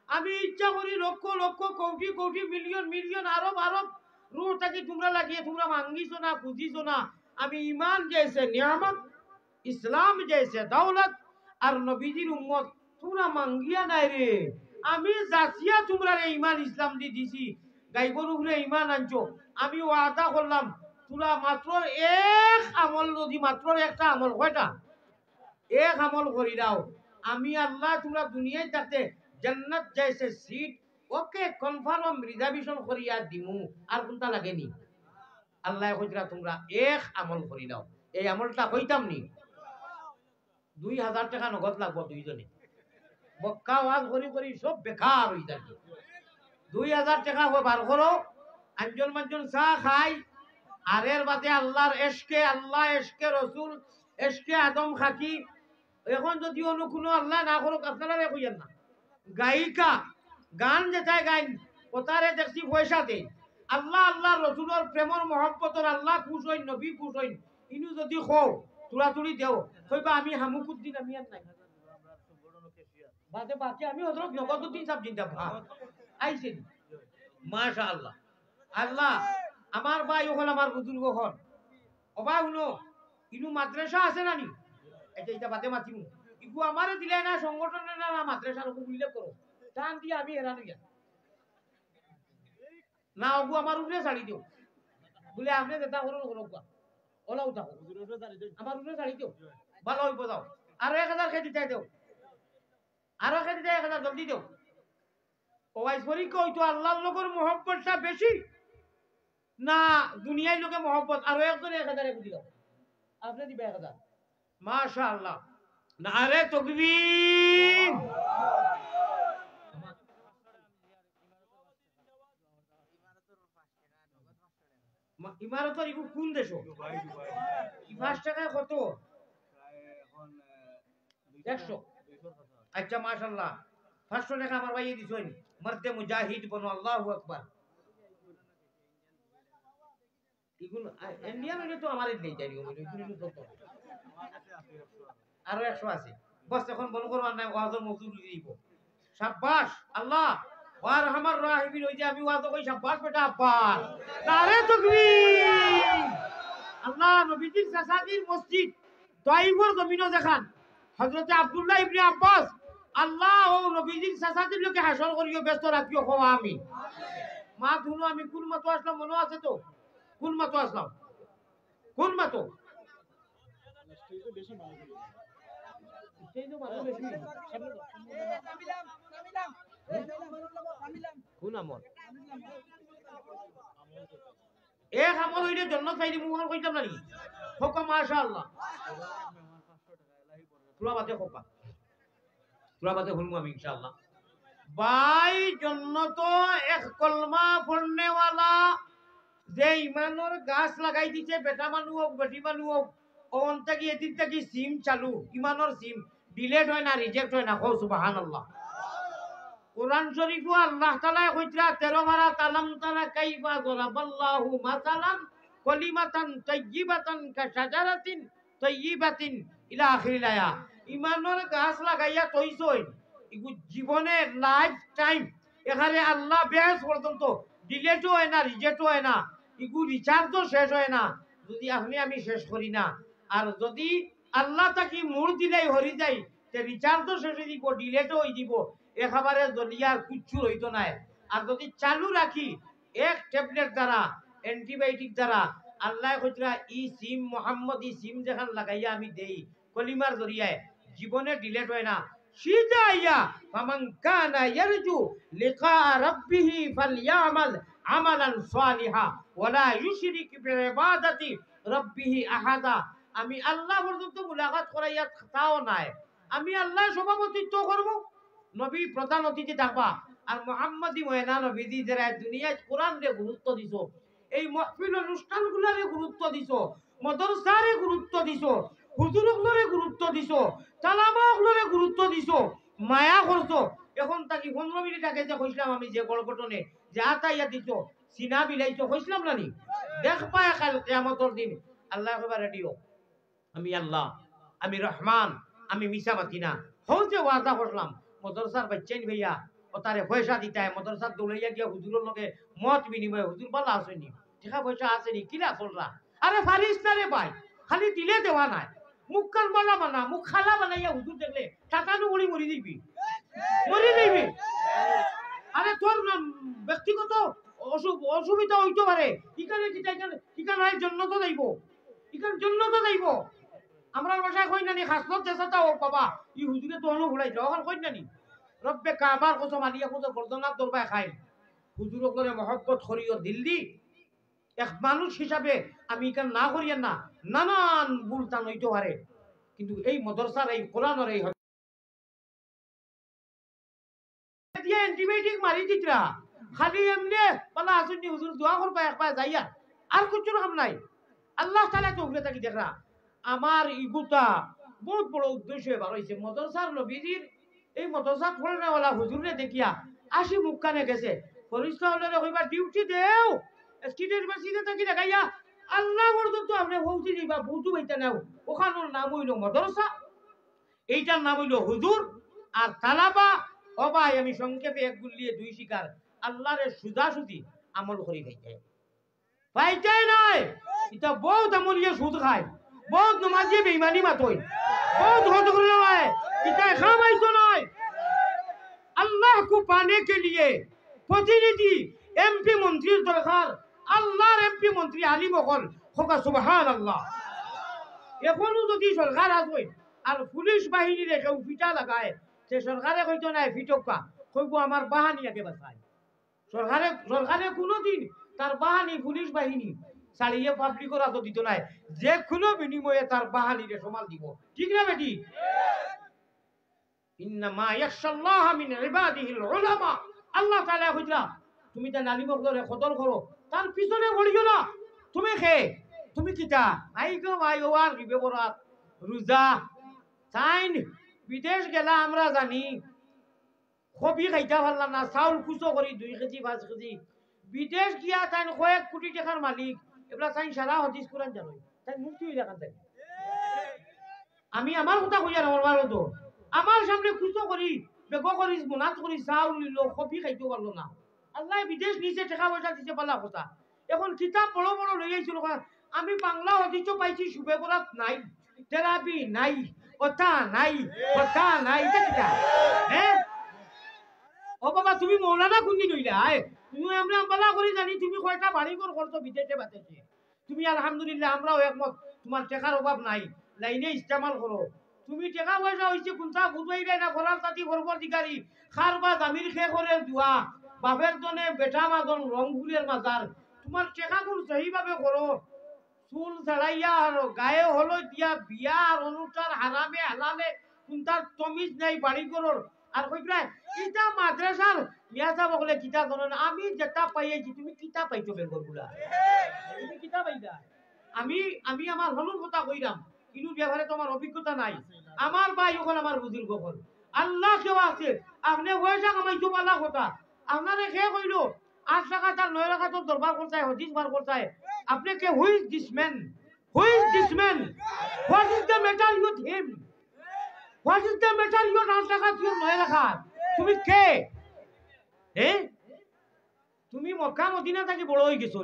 আমি ইচ্ছা করি লক্ষ লক্ষ কোটি কোটি মিলিয়ন মিলিয়ন আরব আরব রূহ থাকি তোমরা লাগিয়ে তোমরা মাঙ্গিছো না খুঁজিছো না আমি ইমান জেসে নিয়ামত ইসলাম জেসে দৌলত আর নবীজির উম্মত তোমরা মাঙ্গিয়া নাই রে আমি জাসিয়া তোমরা রে ইমান ইসলাম দি দিছি গাইবর উপরে ইমান আনছো আমি ওয়াদা করলাম তোমরা মাত্র এক আমল যদি মাত্র একটা আমল কয়টা এক আমল করি দাও আমি আল্লাহ তোমরা দুনিয়ায় থাকতে জান্নাত জেসে সিট ওকে কনফার্ম রিজার্ভেশন করিয়া দিমু আর কোনটা লাগেনি আল্লাহ কইরা তোমরা এক আমল করি দাও এই আমলটা কইতাম নি 2000 টাকা নগদ লাগবো দুইজনে বক্কা ওয়াজ করি করি সব বেকার হই যাবে 2000 টাকা হবে বার করো আঞ্জন মাঞ্জন চা খাই আর এর বাদে আল্লাহর এশকে আল্লাহ এশকে রসুল এশকে আদম খাকি এখন যদি অন্য কোনো আল্লাহ না করো আপনারা কইয়েন না গায়িকা গান যেটাই গাইন ওতারে দেখছি পয়সা দেই আল্লাহ আল্লাহ রসুলের প্রেমর মহব্বতর আল্লাহ খুশ হইন নবী খুশ হইন ইনু যদি কও তুড়াতুড়ি দেও কইবা আমি হামুকুদ্দিন আমি আর নাই বাদে বাকি আমি হযরত নগদউদ্দিন সাহেব জিন্দাবাদ আইছেন মাশাআল্লাহ আল্লাহ আমার ভাই হল আমার বুজুর্গ হল অবা শুনো ইনু মাদ্রাসা আছে না নি এটা বাদে মাতিমু ইগু আমারে দিলে না সংগঠনের না মাদ্রাসার উল্লেখ করো টান দিয়ে আমি হেরানো গিয়া না ওগু আমার উপরে ছাড়ি দিও বলে আপনি যেটা করুন করুক ওলাও থাকো আমার উপরে ছাড়ি দিও ভালো হইব যাও আরো 1000 খেয়ে দিতে দেও আরো খেয়ে দিতে 1000 জলদি দেও ওয়াইস পরি কই তো আল্লাহর লগর মহব্বতটা বেশি না দুনিয়ার লোকে মহব্বত আরো একজনে 1000 দিল আপনি দিবে 1000 মাশাআল্লাহ নারে তাকবীর ইমারতের ইগু কোন দেশ 5 টাকায় কত এখন 100 আচ্ছা মাশাআল্লাহ 500 টাকা আমার ভাই দিছেন মর্দে মুজাহিদ বনো আল্লাহু আকবার ইগুন ইন্ডিয়ান হইলে তো আমারই নেই জানি ইগুন তো আরো 100 আছে বস এখন বল করবার নাই ওয়াজের মজুরি দিব শাবাশ আল্লাহ ওয়ার হামার রাহিমিন ওই যে আমি ওয়াদা কই শাবাশ বেটা আব্বাস নারে তাকবীর আল্লাহ নবীজির চাচাজির মসজিদ তাইফের জমিনও দেখান হযরত আব্দুল্লাহ ইবনে আব্বাস আল্লাহ ও নবীজির চাচাজির লোকে হাসর করিও ব্যস্ত রাখিও খাওয়া আমি মা ধুনো আমি কোন মতো আসলাম মনে আছে তো কোন মতো আসলাম কোন মতো কোন আমল এক আমল হইলে জন্য চাইলি মুখান কইতাম না নাকি হোকা মাশাআল্লাহ তুলা বাতে হলমু আমি ইনশাআল্লাহ ভাই জন্য তো এক কলমা পড়নে वाला যে ইমানের গাছ লাগাই দিছে বেটা মানুষ হোক বেটি মানুষ হোক ওন থেকে এদিন থেকে সিম চালু ইমানের সিম ডিলেট হয় না রিজেক্ট হয় না কও সুবহানাল্লাহ কুরআন শরীফ আল্লাহ তাআলা কইতরা 13 মারা তালাম তারা কাইফা যারাবাল্লাহু মাসালান কালিমাতান তাইয়িবাতান কাশাজারাতিন তাইয়িবাতিন ইলা আখিরিল আয়া ইমানের গাছ লাগাইয়া তৈছই ইগু জীবনে লাইফ টাইম এখানে আল্লাহ বেশ পর্যন্ত ডিলেটও হয় না রিজেক্টও হয় না ইগু রিচার্জও শেষ হয় না যদি আপনি আমি শেষ করি না আর যদি আল্লাহ তাকি মুড় দিলেই হরি যাই তে রিচার্জও শেষ হয়ে দিব ডিলেটও হয়ে দিব একেবারে জলিয়ার কুচ্ছু হইতো না আর যদি চালু রাখি এক ট্যাবলেট দ্বারা অ্যান্টিবায়োটিক দ্বারা আল্লাহ কইতরা ই সিম মোহাম্মদ ই সিম যেখান লাগাইয়া আমি দেই কলিমার জরিয়ায় জীবনে ডিলেট হয় না সিধা আইয়া ফামান কানা ইয়ারজু লিকা রাব্বিহি ফালইয়ামাল আমালান সালিহা ওয়ালা ইউশরিক বিইবাদাতি রাব্বিহি আহাদা আমি আল্লাহ পর্যন্ত মুলাকাত করাইয়া তাও নাই আমি আল্লাহ সভাপতিত্ব করব নবী প্রধান অতিথি থাকবা আর মুহাম্মদি ময়না নবীজি যারা দুনিয়ায় কোরআন রে গুরুত্ব দিছো এই মাহফিল অনুষ্ঠানগুলোরে গুরুত্ব দিছো মাদ্রাসারে গুরুত্ব দিছো হুজুরগুলোরে গুরুত্ব দিছো তালামাগুলোরে গুরুত্ব দিছো মায়া করছো এখন তাকি 15 মিনিট আগে যে কইছিলাম আমি যে গড়গটনে যে আতাইয়া দিছো সিনা বিলাইছো কইছিলাম না নি দেখবা কাল কিয়ামতের দিন আল্লাহ কইবা রেডিও আমি আল্লাহ আমি রহমান আমি মিছা বাতি না হও যে ওয়াদা করলাম মাদ্রাসার বাচ্চাইন ভাইয়া ও তারে পয়সা দিতে হয় মাদ্রাসার দৌড়াইয়া গিয়া হুজুরের লগে মত বিনিময় হুজুর বালা আসেনি টাকা পয়সা আসেনি কিলা চলরা আরে ফারিস না রে ভাই খালি দিলে দেওয়া নাই মুখ কান বানা বানা মুখ খালা বানাইয়া হুজুর দেখলে টাকানো উড়ি মরি দিবি আরে তোর ব্যক্তিগত অসুবিধা হইতে পারে ইখানে ইখানে জন্য তো যাইব ইখানে জন্য তো যাইব আমরা বাসায় কই নানি খাসলত দেশাটা ও বাবা ই হুজুরে তো হলো ভুলাই যাও কই নানি রব্বে কাবার কসম আলিয়া কত গর্দনার দরবায় খাই হুজুর করে মহব্বত করিও দিল্লি এক মানুষ হিসাবে আমি এখানে না করিয়া না নানান বুলতান হইতে পারে কিন্তু এই মাদ্রাসার এই কোরআনের এই দিয়ে অ্যান্টিবায়োটিক মারি দিতরা খালি এমনি বলা আসুনি হুজুর দোয়া করবা একবার যাইয়া আর কিছু রকম নাই আল্লাহ তাআলা তো উপরে থাকি দেখরা আমার ইগুতা বহুত বড় উদ্দেশ্য এবার হইছে মাদ্রাসার নবীজির এই মাদ্রাসা পড়ানোওয়ালা হুজুরে দেখিয়া আসি মুখ কানে গেছে ফরিস্তা হলে কইবা ডিউটি দেও স্টুডেন্ট বাসিতে থাকি দেখাইয়া আল্লাহ পর্যন্ত আপনি পৌঁছে দিবা বুঝু হইতে নাও ওখানোর নাম হইল মাদ্রাসা এইটার নাম হইল হুজুর আর তালাবা ও ভাই আমি সংক্ষেপে এক গুলিয়ে দুই শিকার আল্লাহরে সুজাসুজি আমল করি খাইতে পাইতে নাই এটা বহুত আমলিয়ে সুদ খায় बहुत नमाजी बेईमानी मत होई बहुत हो गुरु है इतना खामाई तो नहीं अल्लाह को पाने के लिए प्रतिनिधि एमपी मंत्री दरकार अल्लाह एमपी मंत्री आली मखल होगा सुबहान अल्लाह এখনো যদি সরকার আসবে আর পুলিশ বাহিনী রে কেউ ফিটা লাগায় সে সরকারে কইতো না ফিটকা কইব আমার বাহানি আগে বাঁচায় সরকারে কোনোদিন তার বাহানি পুলিশ বাহিনী চালিয়ে পাবলিকের আতো দিত নাই যে কোনো বিনিময়ে তার বাহানিরে সমাল দিব ঠিক না বেটি ইন্নামা ইয়াখশাল্লাহ মিন ইবাদিহিল উলামা আল্লাহ তাআলা কইলা তুমি তা নালিমক ধরে কতল করো তার পিছনে পড়িও না তুমি খে তুমি কিটা আই গো ভাই ওয়ার বিবেবরাত রোজা সাইন বিদেশ গেলা আমরা জানি কবি খাইতা পারলাম না চাউল কুচো করি 2 কেজি 5 কেজি বিদেশ গিয়া তাই কয়েক কোটি টাকার মালিক এবলা তাই সারা হাদিস কোরআন জানো তাই মুক্তি হই রাখা তাই আমি আমার কথা কইয়া আমার সামনে কুচো করি বেগো করিস মোনাত করি চাউল নিল কফি খাইতে পারলো না আল্লাহ বিদেশ নিচে টাকা পয়সা দিতে পারলা কথা এখন কিতাব বড় বড় লই আইছিল আমি বাংলা অদিত পাইছি সুবে করাত নাই থেরাপি নাই কথা নাই কথা নাই এটা হ্যাঁ ও বাবা তুমি মৌলানা কোনদিন হইলা তুমি আমরা বালা করি জানি তুমি কয়টা বাড়ি ঘর করছো বিদেশে বাতেছে তুমি আলহামদুলিল্লাহ আমরাও একমত তোমার টাকার অভাব নাই লাইনে ইস্তেমাল করো তুমি টাকা পয়সা হইছে কোনটা বুঝাইবে না ঘোরার তাতি গর্বর দিকারি খার বা দামির খে করে দোয়া বাপের জনে বেটা মাজন রংপুরের মাজার তোমার টাকা গুলো সহিভাবে করো চুল ছাড়াইয়া আর গায়ে হলো দিয়া বিয়া আর অনুষ্ঠান হারামে হালালে কোনটার তমিজ নাই বাড়ি করোর আর কইরা ইটা মাদ্রাসার মিয়া সাহেব বলে কিতা জানো না আমি যেটা পাইছি তুমি কিতা পাইছো বেগরগুলা তুমি কিতা পাইলা আমি আমি আমার হলুর কথা কইরাম কিন্তু ব্যবহারে তোমার অভিজ্ঞতা নাই আমার ভাই ওখানে আমার বুজুর্গ হল আল্লাহ কেউ আছে আপনি পয়সা কামাইছো পালা কথা আপনারে কে কইলো 8 টাকা তার 9 টাকা তোর দরবার করতে হয় হদিস বার করতে হয় আপনি কে who is this man what is the matter with him what is the matter you 8 টাকা তুই 9 টাকা তুমি কে তুমি মক্কা মদিনা থেকে বড় হয়ে গেছো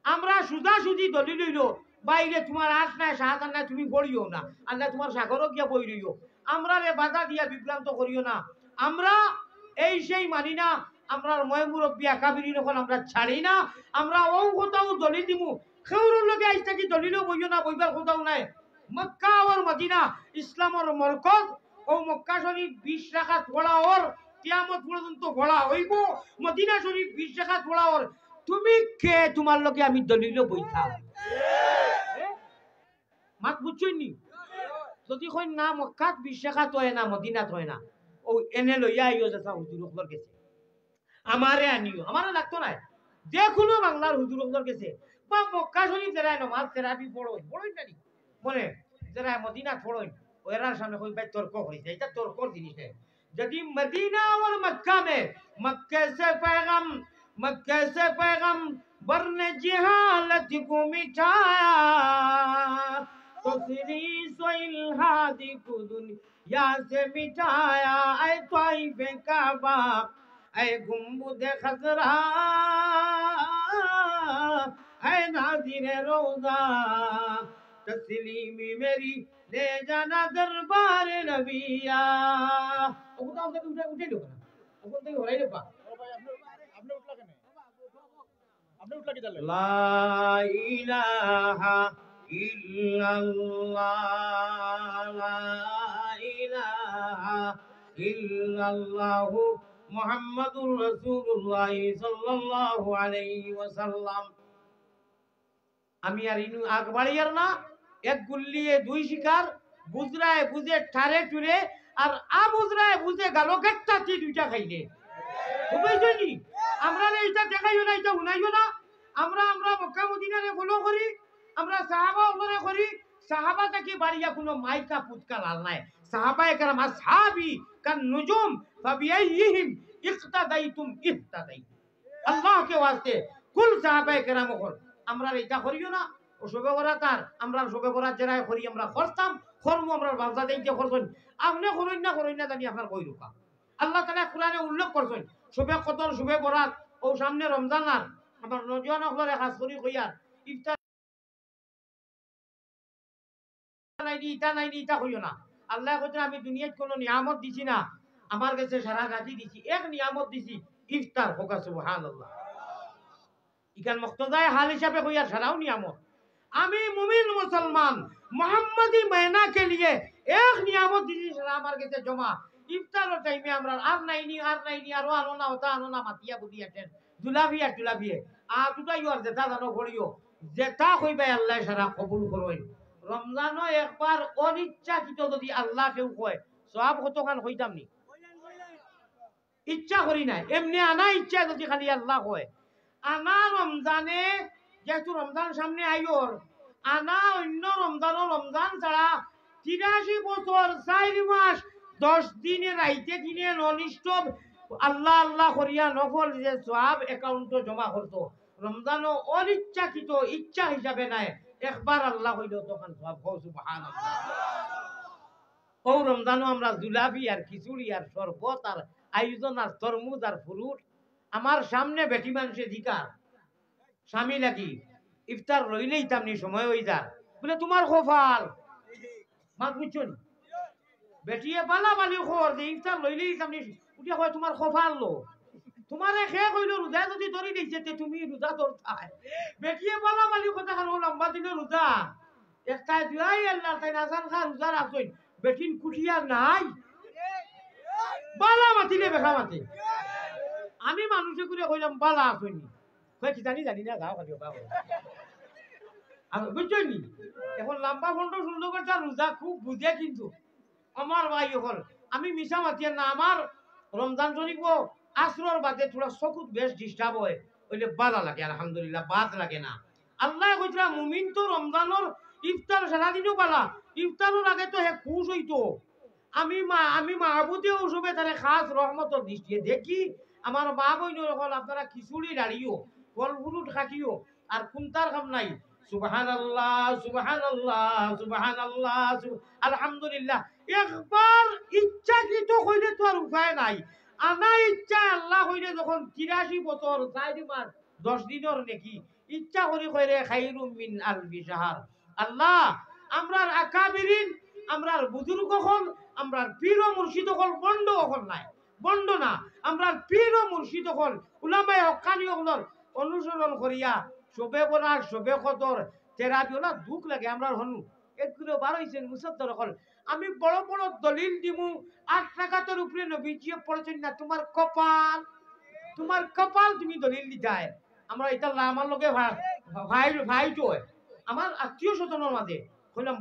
আমরা সুজা সুজি দলিল লইলো বাইরে তোমার আশ নাই শাহজাহান নাই তুমি পড়িও না আর না তোমার সাগরও গিয়া বই রইও আমরা রে বাধা দিয়া বিভ্রান্ত করিও না আমরা এই সেই মানি না আমরা ময় মুরব্বী আকাবিরি যখন আমরা ছাড়ি না আমরা ও কোথাও দলিল দিমু খেউরুর লগে আইস থাকি দলিলও বইও না বইবার কোথাও নাই মক্কা আর মদিনা ইসলামের মরকজ ও মক্কা শরীফ 20 রাকাত পড়া ওর কিয়ামত পর্যন্ত পড়া হইব মদিনা শরীফ 20 রাকাত পড়া ওর তুমি কে তোমার লগে আমি দলিল বইতা মাত বুঝছই নি যদি কই না মক্কাত 20 রাকাত হয় না মদিনাত হয় না ও এনে লইয়া আইও যেটা হুজুর ওখর গেছে আমারে আনিও আমারে লাগতো না যে কোনো বাংলার হুজুর ওখর গেছে বা মক্কা শরীফ যারা নামাজ তেরাবি পড়ই না বলে যারা মদিনা পড়ই ওরার সামনে কই ভাই তর্ক করিস এটা তর্কর জিনিস है यदि मदीना और मक्का में मक्के से पैगंबर ने जिहालत को मिटाया तो सिरीस व इल्हादी को दुनिया से मिटाया ऐ ताइफ काबा ऐ गुंबद खजरा ऐ नाज़िर रोज़ा तस्लीमी मेरी ले जाना दरबार नबिया ওটা আমাকে উঠে লো না ওখান থেকে হরাই লেবা আপনি উঠলা কি জানলেন লা ইলাহা ইল্লাল্লাহ লা ইলাহা ইল্লাল্লাহ মুহাম্মাদুর রাসূলুল্লাহ সাল্লাল্লাহু আলাইহি ওয়াসাল্লাম আমি আর ইনু আকবাড়ি আর না এক গুল্লিয়ে দুই শিকার বুজরায় বুঝে ঠারে টুরে আর বুজরায় বুঝে গালো গেটটা তি দুইটা খাইলে বুঝাইছনি আমরা এইটা দেখাইও না এটা উনাইও না আমরা মক্কা মদিনারে ফলো করি আমরা সাহাবা ওমরে করি সাহাবা থেকে বাড়িয়া কোনো মাইকা পুতকা লাল নাই সাহাবায়ে কেরাম আসহাবি কান নুজুম ফাবিআইহিম ইক্তাদাইতুম ইহতাদাই আল্লাহ কে ওয়াস্তে কুল সাহাবায়ে কেরাম কর আমরা এইটা করিও না ও সবে বরাতার আমরা সবে বরাত জেরায় করি আমরা করতাম কর্ম আমরা বাজা দেইতে করছেন আপনি করুন না জানি আপনার কই রুকা আল্লাহ তাআলা কোরআনে উল্লেখ করছেন সবে কদর সবে বরাত ও সামনে রমজান আর আমার নজওয়ান হলরে খাস করি কইয়ার ইফতার নাই ইটা কইও না আল্লাহ কইছে আমি দুনিয়ায় কোনো নিয়ামত দিছি না আমার কাছে সারা রাতি দিছি এক নিয়ামত দিছি ইফতার হোক সুবহানাল্লাহ ইকান মুক্তদায় হাল হিসাবে কইয়ার সারাও নিয়ামত আমি মুমিন মুসলমান মোহাম্মदी महीना के लिए एक नियामत দিছি সারা আমার কাছে জমা ইফতারের টাইমে আমরা আর নাইনি আর আনো না ওটা আনো না মাতিয়া বুদিয়াছেন দুলাভিয়ে দুটা ইওর যেটা জানো করিও যেটা কইবে আল্লাহ সারা কবুল করই রমজানও একবার অনিচ্ছাকৃত যদি আল্লাহ কেউ কয় সব কতখান হইতাম নি ইচ্ছা করি নাই এমনি আনা ইচ্ছা যদি খালি আল্লাহ কয় আনা রমজানে যেহেতু রমজান সামনে আইওর আনা অন্য রমজান ছাড়া 83 বছর 4 মাস 10 দিনে রাইতে দিনে ননস্টপ আল্লাহ করিয়া নফল যে সওয়াব অ্যাকাউন্টে জমা করতো রমজানও অনিচ্ছাকৃত ইচ্ছা হিসাবে নাই একবার আল্লাহ হইল তখন সওয়াব সুবহানাল্লাহ ও রমজানও আমরা জুলাবি আর খিচুড়ি আর শরবত আর আয়োজন আর তরমুজ আর ফ্রুট আমার সামনে বেটি মানুষে জিকার স্বামী লাগি ইফতার লইলেই তামনি সময় হয়ে যা বলে তোমার খোফাল মাত বুঝছো নি বেটিয়ে বালা বালি খবর যে ইফতার লইলেই তামনি উঠে কয় তোমার খোফাল লো তোমারে খে কইলো রোজা যদি ধরি দিছে তে তুমি রোজা ধরতাই বেটিয়ে বালা বালি কথা কানো লম্বা দিনে রোজা একটা দুই আল্লাহ তাই নাজান খা রোজা রাখছই বেটিন কুঠিয়া নাই বালা মাতিলে বেখা মাতি আমি মানুষে করে কইলাম বালা আসইনি কই কি জানি জানি না গাও খালি বাবা আর বুঝছনি এখন লম্বা ফন্ড সুন্দর করতে রোজা খুব বুঝে কিন্তু আমার ভাই হল আমি মিশা মাতিয়া না আমার রমজান শরীফ আসরর বাদে থোড়া চকুত বেশ ডিস্টার্ব হয় ওইলে বাধা লাগে আলহামদুলিল্লাহ বাদ লাগে না আল্লাহ কইরা মুমিন তো রমজানের ইফতার সারাদিনও পালা ইফতারের আগে তো হে খুশ হইতো আমি মাহবুদে ওসবে তারে খাস রহমতর দৃষ্টি দেখি আমার মা বইন হল আপনারা খিচুড়ি দাঁড়িয়েও ফল ফুলুট খাটিও আর কুন্তার কাম নাই সুবহানাল্লাহ সুবহানাল্লাহ সুবহানাল্লাহ আলহামদুলিল্লাহ একবার ইচ্ছাকৃত হইলে তো আর উপায় নাই আনা ইচ্ছা আল্লাহ হইলে যখন 83 বছর 4 মাস 10 দিনের নাকি ইচ্ছা করি কইরে খাইরুম মিন আলফি শাহর আল্লাহ আমরার আকাবিরিন আমরার বুজুর্গ হল আমরার পীর ও মুর্শিদ হল বন্ড হল নাই বন্ড না আমরার পীর ও মুর্শিদ হল উলামায়ে হক্কানি হলর অনুসরণ করিয়া সবে বরার সবে কদর তেরাবি ওলা দুঃখ লাগে আমরার হনু একগুলো বার হইছেন মুসাদ্দর হল আমি বড় বড় দলিল দিমু 8 টাকাতের উপরে নবীজি পড়ছেন না তোমার কপাল তুমি দলিল দিতাই আমরা এটা আমার লগে ভাই ভাই তো আমার আত্মীয় স্বজনের মাঝে কইলাম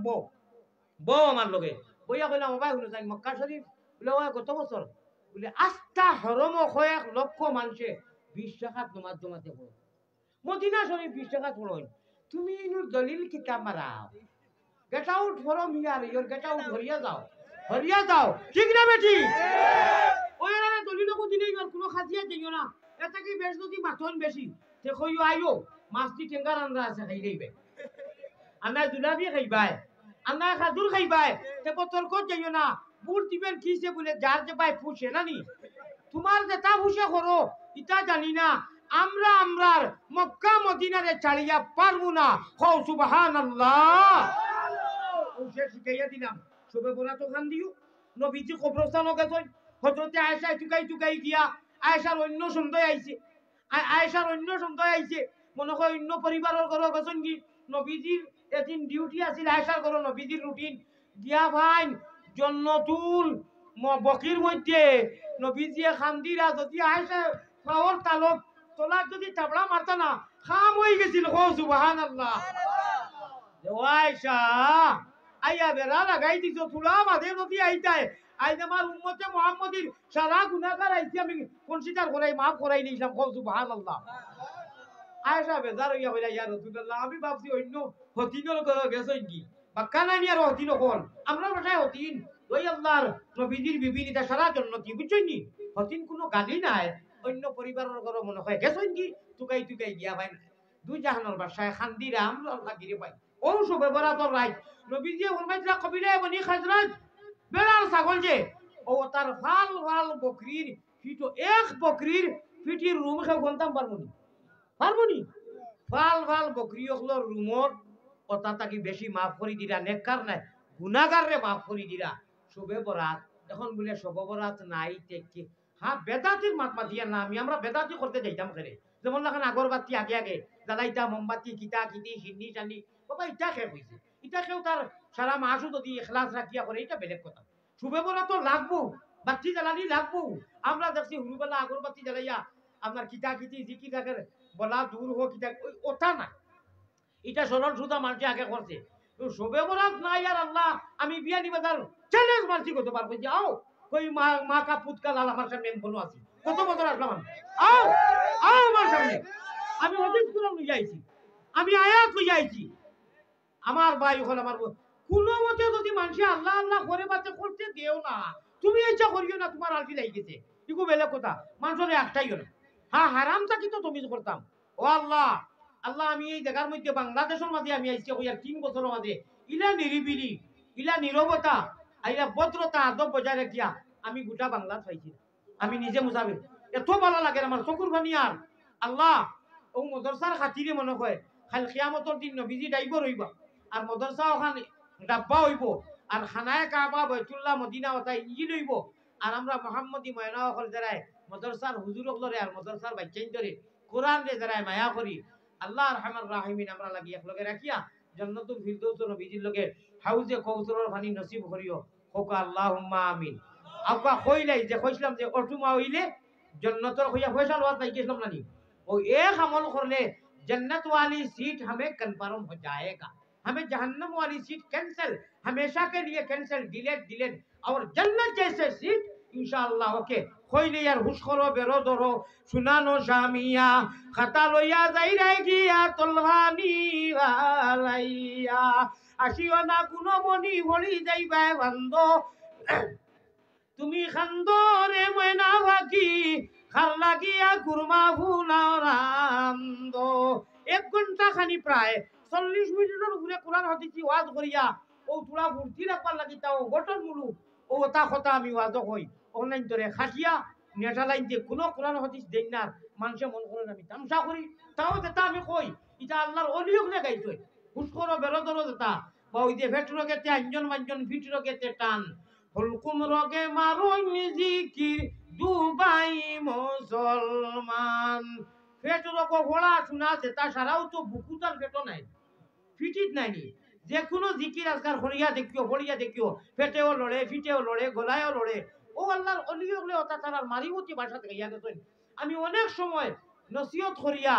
বউ আমার লগে বইয়া কইলাম ভাই হলো যাই মক্কা শরীফ বলে ওই কত বছর বলে আস্থা হরম কয়েক লক্ষ মানুষে 20 টাকা তোমার জমাতে পড়ো মদিনা শরীফ 20 টাকা পড়ো তুমি ইনুর দলিল কিতাব মারাও get out from here your get out হরিয়া যাও ঠিক না বেটি ওই এরা দলিল কো দিলেই আর কোনো খাজিয়া দিও না এটা কি বেশ যদি মাথন বেশি তে কইও আইও মাছটি টেঙ্গা রান্না আছে খাই দেইবে আনা জুলাবি খাইবাই আনা খাদুর খাইবাই তে বতর কো যাইও না বুট দিবেন কিসে বলে যার যে ভাই ফুসে না নি তোমার যেটা ফুসে করো ইটা জানি না আমরার মক্কা মদিনারে ছাড়িয়া পারবো না কও সুবহানাল্লাহ ও সে শিখাইয়া দিলাম সবে বলা তো খান দিও নবীজি কবরস্থানে গেছেন হযরতে আয়েশা টুকাই গিয়া আয়েশার অন্য সন্দেহ আইছে মনে হয় অন্য পরিবারের ঘর গেছেন কি নবীজির এদিন ডিউটি আছিল আয়েশার ঘর নবীজির রুটিন দিয়া ভাই জন্নতুল বকির মধ্যে নবীজিয়ে খান্দিরা যদি আয়েশা পাওয়ার তালক তোলার যদি তাবড়া মারতা না খাম হয়ে গেছিল ও সুবহানাল্লাহ আয়েশা আইয়া বেড়া লাগাই দিছো তুলা মাঝে নদী আইতায় আইজ আমার উম্মতে মুহাম্মাদির সারা গুনাহগার আইছি আমি কনসিডার করাই মাফ করাই নিলাম কও সুবহানাল্লাহ আয়েশা বেজার হইয়া হইলা ইয়া রাসূলুল্লাহ আমি ভাবছি অন্য হতিনের ঘর গেছই কি বাক্কানানি আর হতিন কোন আমরা বাসায় হতিন ওই আল্লাহর নবীজির বিবিনিতা সারা জন্য কি বুঝছনি হতিন কোনো গালি নাই অন্য পরিবারের ঘর মনে হয় গেছই কি টুকাই গিয়া ভাই দুই জাহানের বাসায় খান্দিরা আমরা লাগিরে পাই ও সবে বড় তো রাইট নবীজি ফরমাইছিল কবিলা বনি খাজরাজ বেড়ার ছাগল যে ও তার ফাল বকরির ফিটো এক বকরির ফিটির রুম খেয়ে গন্তাম পারবনি ফাল বকরি হলর রুমর কথা তাকি বেশি মাফ করি দিরা নেককার নাই গুনাহগার রে মাফ করি দিরা সবে বরাত এখন বলে সবে বরাত নাই টেকি হ্যাঁ বেদাতির মাতমা দিয়া না আমরা বেদাতি করতে যাইতাম করে যেমন লাগান আগরবাতি আগে জ্বালাইতা মোমবাতি কিতা কিতি সিন্নি চান্নি বাবা ইটা শেষ হয়েছে ইটা কেউ তার সারা মাসও যদি এখলাস রাখিয়া করে এটা বেলেগ কথা শুভে বলা তো লাগবো বাতি জ্বালানি লাগবো আমরা দেখছি হুরুবেলা আগরবাতি জ্বালাইয়া আপনার কিতা কিতি জিকি থাকে বলা দূর হোক কিতা ওটা না এটা সরল সুদা মানুষ আগে করছে শোবে বরাত নাই আর আল্লাহ আমি বিয়া নিবে তার চ্যালেঞ্জ মারছি কত পারবো যে আও কই মা কা পুতকা লাল আমার সামনে আমি বলো আছি কত বছর আসলাম আও আমার সামনে আমি হাদিস কুরআন লইয়া আইছি আমি আয়াত লইয়া আইছি আমার ভাই ওখানে আমার কোনো মতে যদি মানুষ আল্লাহ করে বাচ্চা করতে দেও না তুমি ইচ্ছা করিও না তোমার আলটি লাগি গেছে ইকো বেলেগ কথা মানুষের একটাইও না হ্যাঁ হারামটা কি তো তুমি করতাম ও আল্লাহ আমি এই জায়গার মধ্যে বাংলাদেশের মাঝে আমি আইছি কইয়া 3 বছরের মাঝে ইলা নিরিবিলি ইলা নীরবতা আইলা ভদ্রতা আদব বজায় রাখিয়া আমি গোটা বাংলা পাইছি আমি নিজে মুসাফির এত ভালো লাগে আমার চকুর পানি আর আল্লাহ ও মদরসার খাতিরে মনে হয় খাল কিয়ামতর দিন নবীজি ডাইব রইবা আর মদরসা ওখানে ডাব্বা হইব আর খানায় কাবা বাইতুল্লাহ মদিনা ওটা ইঞ্জিন হইব আর আমরা মোহাম্মদী ময়না হল যারাই মদরসার হুজুরক লরে আর মদরসার বাচ্চাইন ধরে কোরআন রে যারাই মায়া করি আল্লাহ রহমান রাহিমিন আমরা লাগি এক লগে রাখিয়া জান্নাতুল ফিরদৌস নবীজির লগে হাউজে কৌসরের পানি নসিব করিও হোক আল্লাহুম্মা আমিন আপা কইলাই যে কইছিলাম যে অটুমা হইলে জান্নাতের হইয়া ফয়সাল ওয়াজ নাই গেছিলাম নানি ও এক আমল করলে जन्नत वाली सीट हमें कन्फर्म हो जाएगा हमें जहन्नम वाली सीट कैंसिल हमेशा के लिए कैंसिल डिलेट डिलेट और जन्नत जैसे सीट इंशाअल्लाह ओके कोई नहीं यार हुश करो बेरो दरो सुनानो शामिया खता लो या जाई रहेगी या तलवानी वालाइया आशियो ना गुनो मनी होली जाइबा बंदो তুমি খান্দরে ময়না বাকি খার লাগিয়া কুরমা ফুলারান্দ 1 ঘন্টা খানি প্রায় 40 মিনিটের উপরে কোরআন হাদিস ওয়াজ করিয়া ও তুলা ফুর্তি রাখবার লাগি তাও গঠন মুলুক ও তা কথা আমি ওয়াজ কই অনলাইন ধরে খাটিয়া নেটা লাইন দিয়ে কোনো কোরআন হাদিস দেই না মানুষে মন করে আমি তামসা করি তাও যেটা আমি কই এটা আল্লাহর অলিয়ক নে গাইছই হুসকর বেরোদর যেটা বা ওই যে ভেটরো গেতে আঞ্জন মাঞ্জন ভিটরো গেতে টান হুলকুম রগে মারুন জিকির দুবাই মুসলমান ফেটরো কো ঘোড়া শোনা যেটা সারাও তো বুকুতার ফেটো নাই ফিটিত নাইনি যে কোনো জিকির আজকার হরিয়া দেখিও ফেটেও লড়ে ফিটেও লড়ে গলায়ও লড়ে ও আল্লাহর অলি হলে ওটা তার মারিমতি ভাষা থেকে ইয়া গেছেন আমি অনেক সময় নসিহত করিয়া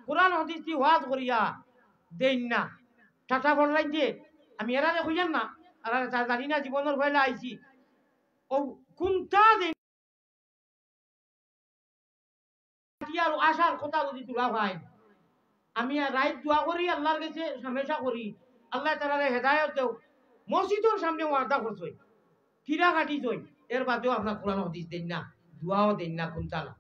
কোরআন হাদিস দি ওয়াজ করিয়া দেন না টাটা বললাই যে আমি এরারে কইয়ান না আর জানি না জীবনের ভয়লা আইছি ও কোনটা দেন আর আশার কথা যদি তোলা হয় আমি রাইত দোয়া করি আল্লাহর কাছে হামেশা করি আল্লাহ তাআলারে হেদায়েত দেও মসজিদের সামনে ওয়াদা করছই কিরা কাটিছই এর বাদেও আপনার কোরআন হাদিস দেন না দোয়াও দেন না কোনটা না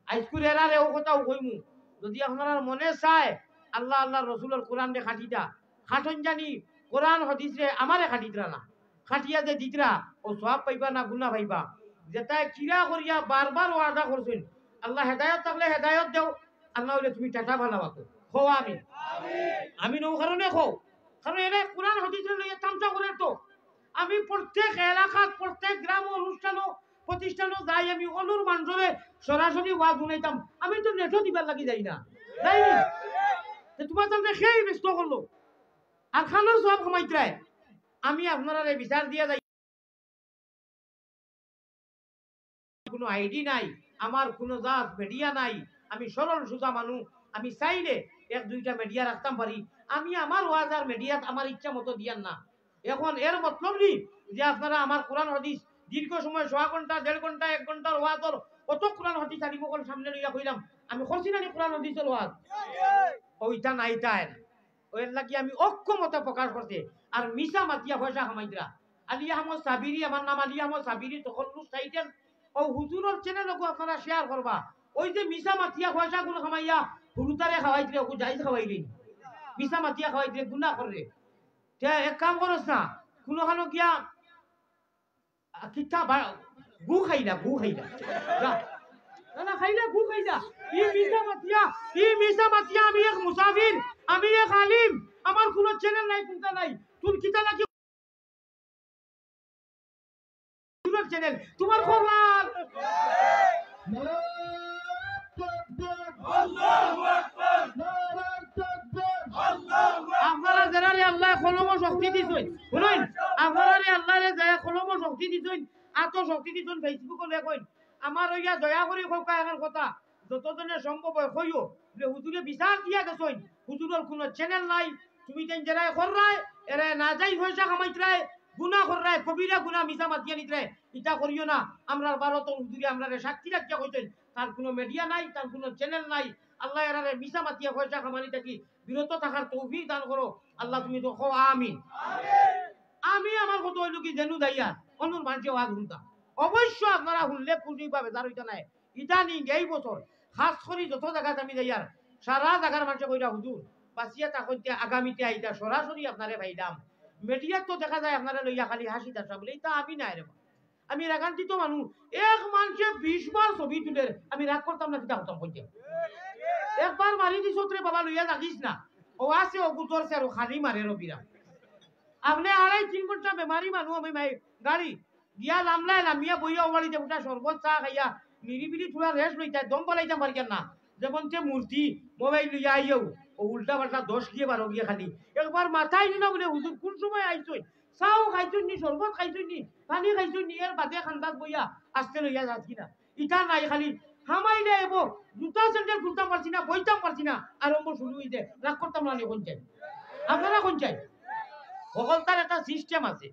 আইসকুর এরারে ও কথাও কইমু যদি আপনার মনে চায় আল্লাহ আল্লাহর রাসূলের কোরআন রে খাটিটা খাটন জানি কোরআন হাদিস রে আমারে খাটিতরা না খাটিয়া যে দিতরা ও সওয়াব পাইবা না গুনাহ পাইবা যেটা কিরা করিয়া বারবার ওয়াদা করছেন আল্লাহ হেদায়েত থাকলে হেদায়েত দেও আল্লাহ হইলে তুমি টাটা বানাবা খো আমি আমি নও কারণে খো কারণ এনে কোরআন হাদিসের লইয়া তামসা করে তো আমি প্রত্যেক এলাকাত প্রত্যেক গ্রাম অনুষ্ঠান প্রতিষ্ঠানও যাই আমি অনুর মানুষরে সরাসরি ওয়াজ শুনাইতাম আমি তো নেটও দিবার লাগি যাই না যাইনি তোমার তাহলে সেই ব্যস্ত করলো আর খানোর সব কমাইতে আমি আপনারা বিচার দিয়া যাই কোনো আইডি নাই আমার কোনো জাত মিডিয়া নাই আমি সরল সোজা মানুষ আমি চাইলে 1-2টা মিডিয়া রাখতাম পারি আমি আমার ওয়াজ আর মিডিয়াত আমার ইচ্ছা মতো দিয়ান না এখন এর মতলব নেই যে আপনারা আমার কোরআন হাদিস দীর্ঘ সময় 1.5 ঘন্টা 1.5 ঘন্টা 1 ঘন্টার ওয়াজর কত কোরআন হাদিস আনি বকল সামনে লইয়া কইলাম আমি করছি না কোরআন হাদিসের ওয়াজ ওইটা নাই তাই ওর লাগি আমি অক্ষমতা প্রকাশ করতে আর মিশা মাতিয়া পয়সা কামাইতরা আলী আহমদ সাবিরি আমার নাম আলী আহমদ সাবিরি তখন চাইতেন ও হুজুরের চ্যানেলকে আপনারা শেয়ার করবা ওই যে মিশা মাতিয়া পয়সা গুলো কামাইয়া হুরুতারে খাওয়াইতরে ওকে যাইজ খাওয়াইলেন মিশা মাতিয়া খাওয়াইতরে গুনাহ করে তে এক কাম করস না কোনখানো গিয়া কিতা গু খাইলা যা না খাইলা গু খাইলা ই মিশা মাতিয়া আমি এক মুসাফির আমি এক আলিম আমার কোনো চ্যানেল নাই কোনটা নাই তুই কিতা নাকি চ্যানেল তোমার খবর আপনারা যারা আল্লাহ কলম শক্তি দিছেন শুনুন আপনারা আল্লাহ যায় কলম শক্তি দিছেন আত শক্তি দিছেন ফেসবুকে লেখেন আমার ওইয়া দয়া করে কোকা আমার কথা যতজনে সম্ভব হয় কইও যে হুজুরে বিচার দিয়া গেছেন হুজুরের কোনো চ্যানেল নাই তুমি তেন যারা কররায় এরা না যাই পয়সা কামাইতরায় গুনাহ কররায় কবিরা গুনাহ মিছা মাতিয়া নিতরায় এটা করিও না আমরা ভারত হুজুরে আমরা সাক্ষী রাখিয়া কইতেন তার কোনো মিডিয়া নাই তার কোনো চ্যানেল নাই আল্লাহ এরারে মিছা মাতিয়া পয়সা কামানি থাকি বিরত থাকার তৌফিক দান করো আল্লাহ তুমি তো কও আমিন আমি আমার কত হইল কি জেনু দাইয়া অনুর মানুষে ওয়াজ শুনতাম অবশ্য আপনারা শুনলে পুঁজি পাবে তার ওইটা নাই ইদানিং এই বছর খাস করি যত জায়গাতে আমি যাইয়ার সারা জায়গার মানুষে কইরা হুজুর বাঁচিয়া তাকতে আগামীতে আইতা সরাসরি আপনারে ভাইলাম মিডিয়া তো দেখা যায় আপনারা লইয়া খালি হাসি তাসা বলে তা আমি নাই রে আমি রাগান্বিত মানুষ এক মানুষে 20 বার ছবি তুলে আমি রাগ করতাম না কিতা হতাম কইতে একবার মারি দিছ রে বাবা লইয়া থাকিস না ও আছে ও গুতরছে আর খালি মারে রবিরা আপনি 2.5-3 ঘন্টা বেমারি মানুষ আমি মাই গাড়ি গিয়া লামিয়া বইয়া ওবাড়িতে উঠা শরবত চা খাইয়া নিরিবিলি থোড়া রেস্ট লইতা দম পালাইতাম পারি না যেমন যে মূর্তি মোবাইল লইয়া আইও ও উল্টা পাল্টা 10 গিয়ে 12 গিয়ে খালি একবার মাথায় না বলে হুজুর কোন সময় আইছই চাও খাইছই নি শরবত খাইছই নি পানি খাইছই নি এর বাদে খান্দাত বইয়া আস্তে লইয়া যাস কিনা ইটা নাই খালি হামাইলে এবো জুতা স্যান্ডেল খুলতাম পারছি না বইতাম পারছি না আরম্ভ শুরু হইতে রাগ করতাম না কোন চাই আপনারা কোন চাই সকলতার একটা সিস্টেম আছে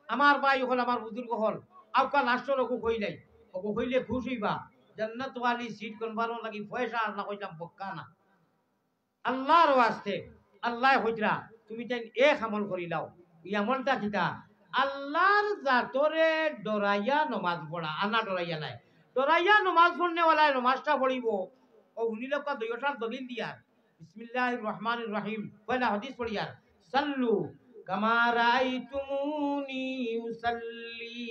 আমার ভাই হল আমার বুজুর্গ হল আউকা লাস্টর ওকে কইলাই ওকে কইলে খুশ হইবা জান্নাত ওয়ালি সিট কোনবারও লাগি পয়সা আর না কইলাম বক্কা না আল্লাহর ওয়াস্তে আল্লাহ হইতরা তুমি তাই এক আমল করি লাও এই আমলটা কিটা আল্লাহর জাতরে ডরাইয়া নমাজ পড়া আনা ডরাইয়া নাই ডরাইয়া নমাজ পড়নে ওয়ালা নমাজটা পড়িব ও হুনিলকা দুইটার দলিল দিয়া বিসমিল্লাহির রহমানির রহিম পয়লা হাদিস পড়িয়া সাল্লু কামা রাআইতুমুনি উসাল্লি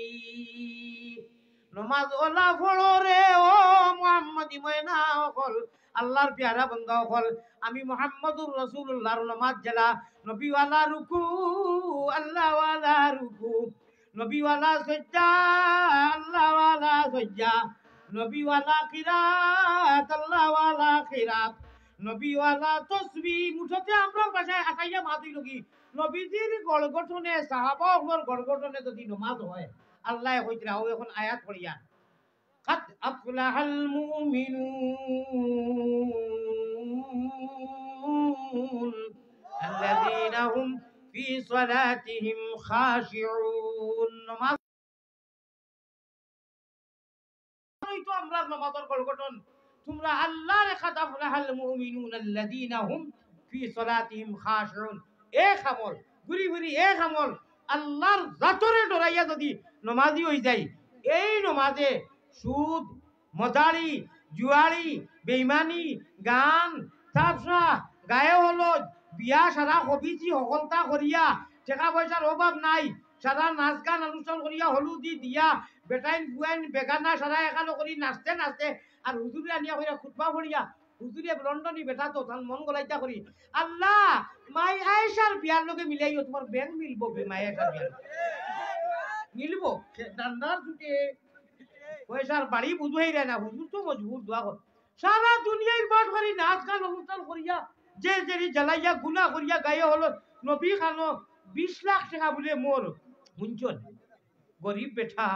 নমাজ ওলা পড়ো রে ও মুহাম্মদি ময়না হল আল্লাহর প্যারা বান্দা হল আমি মুহাম্মদুর রাসূলুল্লাহর নামাজ জেলা নবী ওয়ালা রুকু আল্লাহ ওয়ালা রুকু নবী ওয়ালা সাজদা আল্লাহ ওয়ালা সাজদা নবী ওয়ালা কিরাত আল্লাহ ওয়ালা কিরাত নবী ওয়ালা তাসবিহ মুঠতে আমরা ভাষায় আকাইয়া মাদুই লগি নবীজির গড়গঠনে সাহাবাহর গড়গঠনে যদি নামাজ হয় আল্লাহ কইতরা ও এখন আয়াত পড়িয়া قد أفلح المؤمنون الذين هم في صلاتهم خاشعون নামাজ তো আমরা নামাজের গড়গঠন তোমরা আল্লাহর قد أفلح المؤمنون الذين هم في صلاتهم خاشعون এক আমল গুরি গুরি এক আমল আল্লাহর জাতরে ডরাইয়া যদি নামাজি হই যায় এই নামাজে সুদ মদারি জুয়ারি বেঈমানি গান তাবসা গায়ে হলো বিয়া সারা হবিজি হকলতা করিয়া টাকা পয়সার অভাব নাই সারা নাচ গান অনুষ্ঠান করিয়া হলুদি দিয়া বেটাইন বুয়াইন বেগানা সারা একালো করি নাচতে নাচতে আর হুজুরে আনিয়া কইরা খুতবা পড়িয়া হুজুরে লন্ডনী বেটা তো তার মন গলাইতা করি আল্লাহ মাই আয়েশার বিয়ার লগে মিলাইও তোমার ব্যাংক মিলবো বে মাই আয়েশার বিয়ার মিলবো ডান্ডার ছুটে পয়সার বাড়ি বুঝাই রে না হুজুর তো মজবুর দোয়া কর সারা দুনিয়ার বাট করি নাচ গান অনুষ্ঠান করিয়া যে যে জ্বালাইয়া গুনাহ করিয়া গায়ে হলো নবী খানো 20 লাখ টাকা বলে মোর শুনছন গরিব বেটা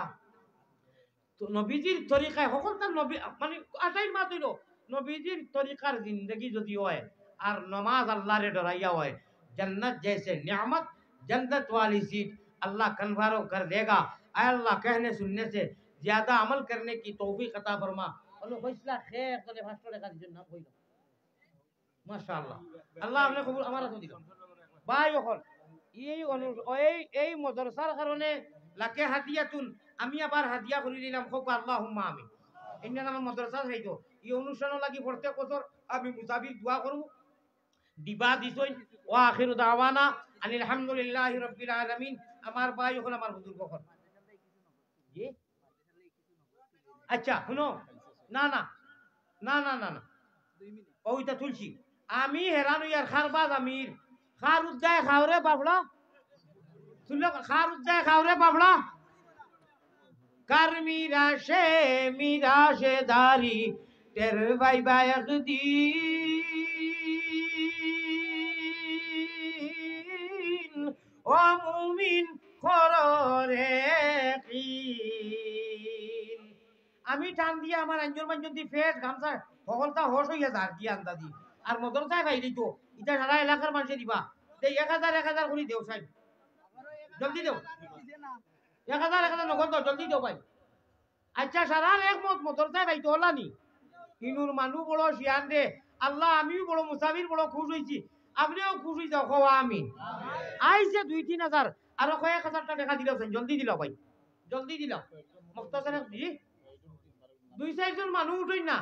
তো নবীজির তরিকায় সকল তার নবী মানে আটাই মা দিল নবীজির তরিকার জিন্দগি যদি হয় আর নমাজ আল্লাহরে ডরাইয়া হয় जन्नत जैसे नियामत जन्नत वाली सीट अल्लाह कन्वारो कर देगा आय अल्लाह कहने सुनने से ज्यादा अमल करने की तौफीक अता फरमा बोलो फैसला खैर तले फास्टरे का जन्नत কইলো মাশাআল্লাহ আল্লাহ আপনি কবুল আমারা তো দিল ভাই ওখন এই মাদ্রাসার কারণে লাকে হাদিয়াতুন আমি আবার হাদিয়া করে দিলাম খুব আল্লাহুম্মা আমিন ইন্না নাম মাদ্রাসা হইতো এই অনুষ্ঠান লাগি প্রত্যেক বছর আমি মুসাফির দোয়া করব দিবা দিছই ওয়া আখিরু দাওয়ানা আনিল হামদুলিল্লাহি রাব্বিল আলামিন আমার ভাই ওখন আমার হুজুর কখন জি আচ্ছা শুনো না না না না না না 2 মিনিট ওইটা তুলছি আমি হেরান ইয়ার খারবাজ আমির খার উদ্দায় খাওরে বাবলা শুনলো খার উদ্দায় খাওরে বাবলা কার মিরাশে দারি তের ভাই ভাই একদিন ও মুমিন কররে আমি টান দিয়ে আমার আঞ্জর মাঞ্জর দি ফেট গামছা সকলটা হস হইয়া যার কি আন্দাজি আর মদরসায় ভাইলি তো এটা সারা এলাকার মানুষে দিবা এই 1000 করে দেও সাহেব জলদি দেও 1000 নগদ দাও জলদি দেও ভাই আচ্ছা সারা একমত মদরসায় ভাই তো হলানি ইনুর মানুষ বড় শিয়ান দে আল্লাহ আমিও বড় মুসাফির বড় খুশ হইছি আপনিও খুশ হই যাও খাওয়া আমি আইছে 2-3000 আর কয়েক হাজার টাকা দিলাও জলদি দিলাও ভাই জলদি দিলাও মুক্তাসারে জি 2-4 জন মানুষ উঠই না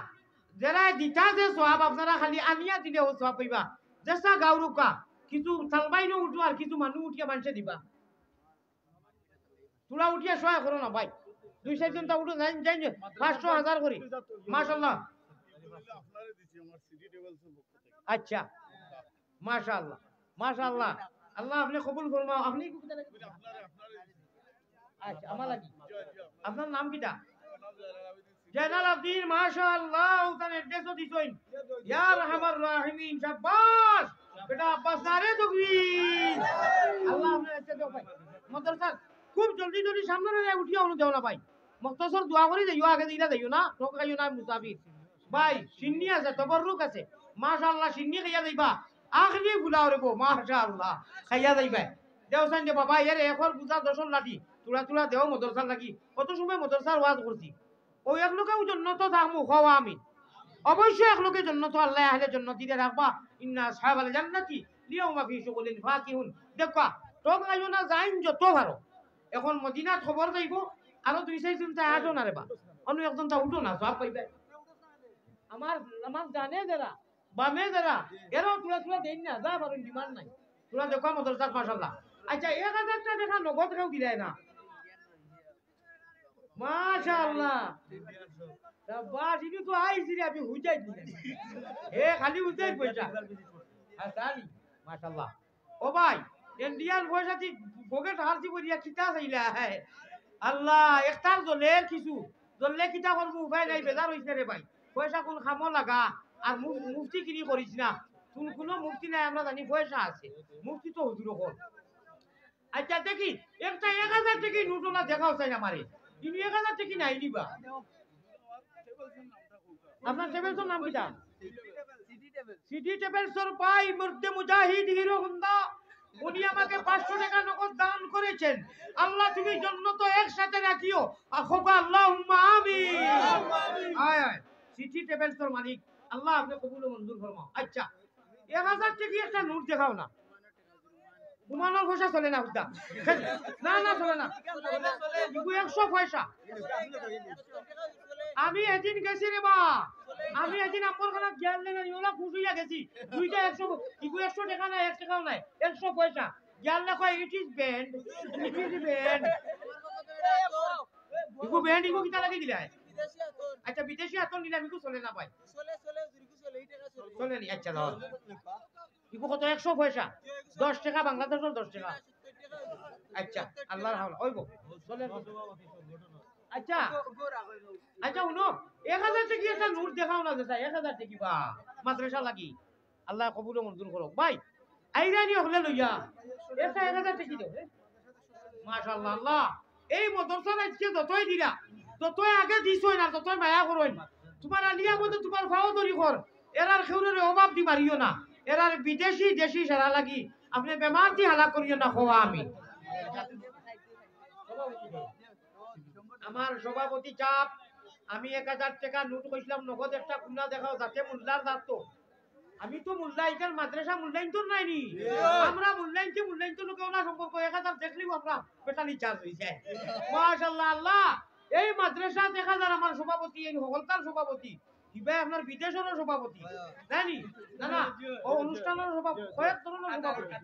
যারা দিতা যে সওয়াব আপনারা খালি আনিয়া দিলে ও সওয়াব পাইবা জেসা গাউরুকা কিছু সালবাইনো উঠো আর কিছু মানুষ উঠিয়া মানুষে দিবা তোরা উঠিয়া সহায় করো না ভাই 2-4 জন উঠো যাই যাই 500,000 করি মাশাআল্লাহ আচ্ছা মাশাআল্লাহ মাশাআল্লাহ আল্লাহ আপনি কবুল ফরমাও আপনি আচ্ছা আমার লাগি আপনার নাম কিটা জয়নাল আব্দিন মাশাআল্লাহ উতান এড্রেসও দিছইন ইয়া রাহমার রাহিমিন শাবাশ বেটা আব্বাস নারে তাকবীর আল্লাহ আপনার ইচ্ছা দাও ভাই মাদ্রাসা খুব জলদি জলদি সামনে রে উঠিয়া অনু দেও না ভাই মুক্তাসর দোয়া করি যাইও আগে দিলা যাইও না ঠকাইও না মুসাফির ভাই সিন্নি আছে তবররুক আছে মাশাআল্লাহ সিন্নি খাইয়া যাইবা আখরি গুলাও রে গো মাশাআল্লাহ খাইয়া যাইবা দেও সান দে বাবা এর এখন বুঝা দশন লাঠি তুলা তুলা দেও মাদ্রাসার লাগি কত সময় মাদ্রাসার ওয়াজ করছি ওই এক লোকেও জন্নত থাকমু খাওয়া আমি অবশ্যই এক লোকের জন্নত আল্লাহ আহলে জন্নত দিতে রাখবা ইন্না আসহাবাল জান্নাতি লিয়াউমা ফি শুগুলিন ফাকিহুন দেখবা তোক লাইও না যাইন যত ভালো এখন মদিনাত খবর যাইব আরো 2-4 জন তা আটো না রে বা অন্য একজন তা উঠো না সব পাইবে আমার আমার জানে যারা বামে যারা এরো তুলা তুলা দেন না যা পারেন ডিমান্ড নাই তুলা দেখো মাদ্রাসা মাশাআল্লাহ আচ্ছা 1000 টাকা দেখা নগদ কেউ দিলাই না মাশাআল্লাহ শাবাশ ইনি তো আইছি রে আমি হুজাই দিলেন এ খালি হুজাই পয়সা হাসানি মাশাআল্লাহ ও ভাই ইন্ডিয়ান পয়সা দি পকেট হারছি করিয়া কিতা চাইলা আল্লাহ একটার জলে কিতা করবো উপায় নাই বেজার হইছে রে ভাই পয়সা কোন খামো লাগা আর মুফতি কিনি করিস না কোন কোনো মুফতি নাই আমরা জানি পয়সা আছে মুফতি তো হুজুর হল আচ্ছা দেখি একটা 1000 টাকা নোটলা দেখাও চাই না মারে ইনি 1000 টাকা নাই দিবা আপনার টেবিলসর নাম কিটা সিটি টেবিলসর পাই মুর্দে মুজাহিদ হিরো হুন্ডা উনি আমাকে 500 টাকা নগদ দান করেছেন আল্লাহ তুমি জান্নাত একসাথে রাখিও আখবা আল্লাহুম্মা আমিন আয় আয় সিটি টেবিলসর মালিক আল্লাহ আপনি কবুল ও মঞ্জুর ফরমাও আচ্ছা 1000 টাকা একটা নোট দেখাও না ঘুমানোর পয়সা চলে না হুদা না না চলে না 100 পয়সা আমি এদিন গেছি রে বা আমি এদিন আপনার খানা জ্ঞান লেগে ওলা খুশি হইয়া গেছি দুইটা 100 টাকা নাই 1 টাকাও নাই 100 পয়সা জ্ঞান লেখা ইট ইজ ব্যান্ড ইগু ব্যান্ড ইগু কিটা লাগি দিলা আচ্ছা বিদেশি আতন দিলা ইগু চলে না ভাই চলে নি আচ্ছা দাও ইগু কত 100 পয়সা 10 টাকা বাংলাদেশের 10 টাকা আচ্ছা আল্লাহর হাওলা ওইগো চলে আচ্ছা আচ্ছা শুনো 1000 টাকা একটা নোট দেখাও না দাদা 1000 টাকা বা মাদ্রাসা লাগি আল্লাহ কবুল ও মঞ্জুর করুক ভাই আইরানি হলে লইয়া এটা 1000 টাকা দাও মাশাআল্লাহ আল্লাহ এই মাদ্রাসা আজকে যতই দিরা ততই আগে দিছই না ততই মায়া করইন তোমার আলিয়া মধ্যে তোমার ফাও ধরি কর এরার খেউরের অভাব দি মারিও না এরার বিদেশি দেশি সারা লাগি আপনি বেমার দি হালা করিও না খাওয়া আমি আমার সভাপতি চাপ আমি 1000 টাকা নোট কইছিলাম নগদ একটা কুনা দেখাও যাতে মোল্লার দাঁতো আমি তো মোল্লাইকার মাদ্রাসা মূল্যায়ন তো নাইনি আমরা মূল্যায়ন তো লোকে না সম্পর্ক 1000 দেখলেও আমরা পেটালি চার্জ হইছে মাশাআল্লাহ আল্লাহ এই মাদ্রাসা 1000 আমার সভাপতি এই হলতার সভাপতি কিবা আপনার বিদেশের সভাপতি জানি না না ও অনুষ্ঠানের সভাপতি কয়েক ধরনের সভাপতি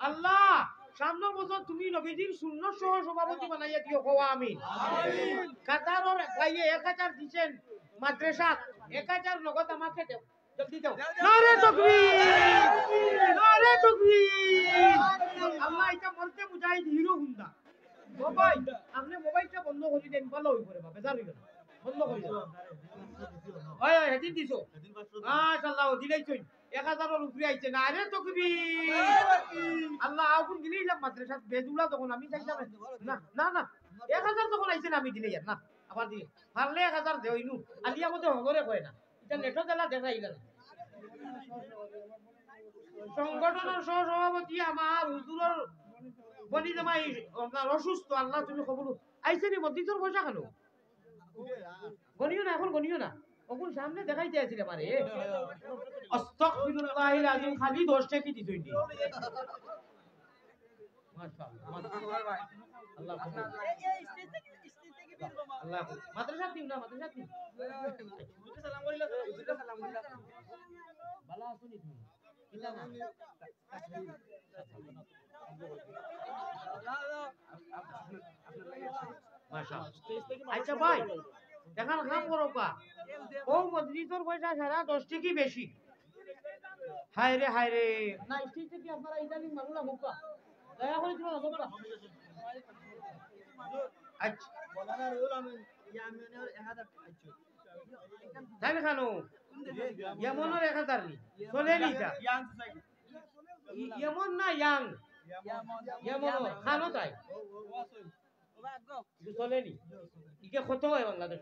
আল্লাহ সামনের বছর তুমি নবীজির সুন্নাত সহ সভাপতি বানাইয়া দিও কোয়া আমিন কাতারের ভাইয়ে 1000 দিবেন মাদ্রাসা 1000 নগদ আমাকে দাও জলদি দাও নারে তাকবীর আল্লাহ এটা বলতে মুজাহিদ হিরো হুন্ডা ও ভাই আপনি মোবাইলটা বন্ধ করে দেন ভালো হই করে বাবা বেজার হইবে না বন্ধ করে দাও ওই ওই হেদিন দিছো মাশাআল্লাহ দিলাই তুই 1000 এর উপরে আইছে না রে তাকবীর আল্লাহ আগুন দিলেই লাগ মাদ্রাসা বেজুলা তখন আমি চাইতাম না না না 1000 তখন আইছে না আমি দিলেই না আবার দিলে পারলে 1000 দেইনু আলিয়া মতে হগরে কয় না এটা নেটো দেলা দেখাইলা না সংগঠনের সহসভাপতি আমার হুজুরের বনি জামাই আপনার অসুস্থ আল্লাহ তুমি খবর আইছে নি মসজিদের পয়সা কেন গনিও না এখন গনিও না ওগুন সামনে দেখাইতে আছিল আমারে আস্তাগফিরুল্লাহিল আযীম খালি 10 টাকা দিছই নি মাশাআল্লাহ আল্লাহ আল্লাহ মাদ্রাসা দিন না মাদ্রাসা দিন সালাম করিলা সালাম করিলা ভালো আছো নি তুমি কিলা না সমস্যা। আচ্ছা ভাই দেখান কাম করো কা ও মসজিদের পয়সা সারা 10 টাকা বেশি। হায় রে না স্টেজ থেকে আপনারা ইদানিং মানুষ না মুক্কা দয়া করে দিও না তোমরা। আচ্ছা তাই খানো এমনও 1000 নি চলে নি এটা এমন না ইয়াং এমন খানো তাই ಇದು চলেনি ইকে কত হয় বাংলাদেশ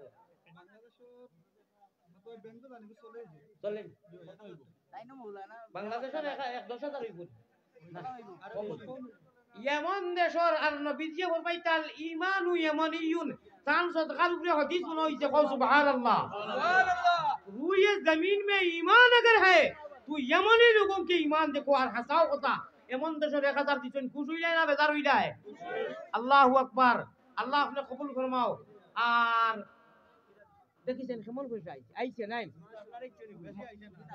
চলেনি বাংলাদেশের 10,000 হইব ইয়েমন দেশর আর নবীজি ফরমাইতাল ঈমানু ইয়ামানিয়ুন তান সদকার উপরে হাদিস বলা হইছে কও সুবহানাল্লাহ সুবহানাল্লাহ রুয়ে জমিন মে ঈমান अगर है तो यमनी लोगों के ईमान देखो और हसाओ কথা এমন দেশের 1000 দিছেন খুশি হই যায় না বেজার হই যায় আল্লাহু আকবার আল্লাহ আপনি কবুল ফরমাও। আর দেখিছেন কেমন পয়সা আইছে আইছে নাই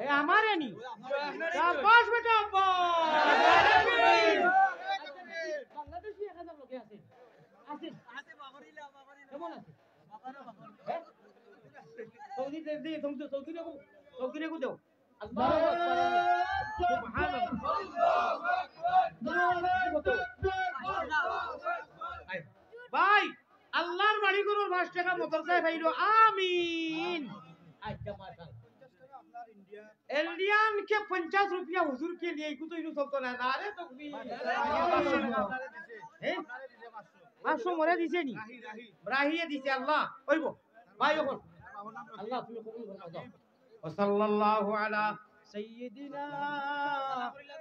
এ আমারে নি শাবাশ বেটা বাংলাদেশি 1000 লোক আছে আছে আছে বাবারিলা কেমন আছে সৌদি দে তুমি সৌদি রে দাও আল্লাহু আকবার সুবহানাল্লাহ ভাই আল্লাহর বাড়ি গরুর 5 টাকা মোটরসাইকেল ভাইলো আমিন। আচ্ছা মাশাআল্লাহ इंडियन के 50 रुपया हुजूर के लिए को तो इनु सब तो ना रे तकबीर 500 মরে দিছে নি রাহিয়ে দিছে আল্লাহ কইবো ভাই এখন আল্লাহ তুমি কবুল করে দাও ওয়া সাল্লাল্লাহু আলা সাইয়্যিদিনা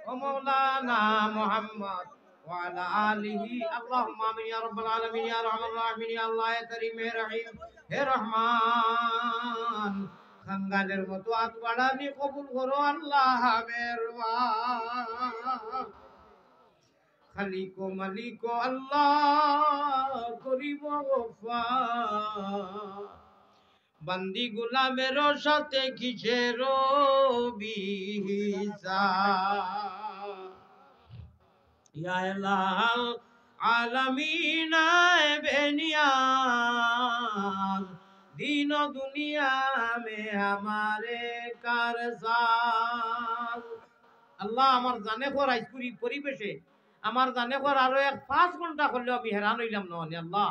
ওয়া মাওলানা মুহাম্মদ ওয়া আলা আলিহি আল্লাহুম্মা আমিন ইয়া রাব্বাল আলামিন ইয়া রাহমার রাহিমিন ইয়া আল্লাহ ইয়া কারীম হে রহিম হে রহমান খানগানের মতো হাত বাড়ানি কবুল করো আল্লাহ মেহরবান খালিকো মালিকো আল্লাহ করিম গফার বান্দি গোলামের সাথে কিসের বিহিসাব ইয়া ইলাহাল আলামিন বেনিয়াজ दीन दुनिया में हमारे कारसाज আল্লাহ আমার জানে কর আইসপুরি পরিবেশে আমার জানে কর আরো 5 ঘন্টা করলে আমি হেরান হইলাম না আল্লাহ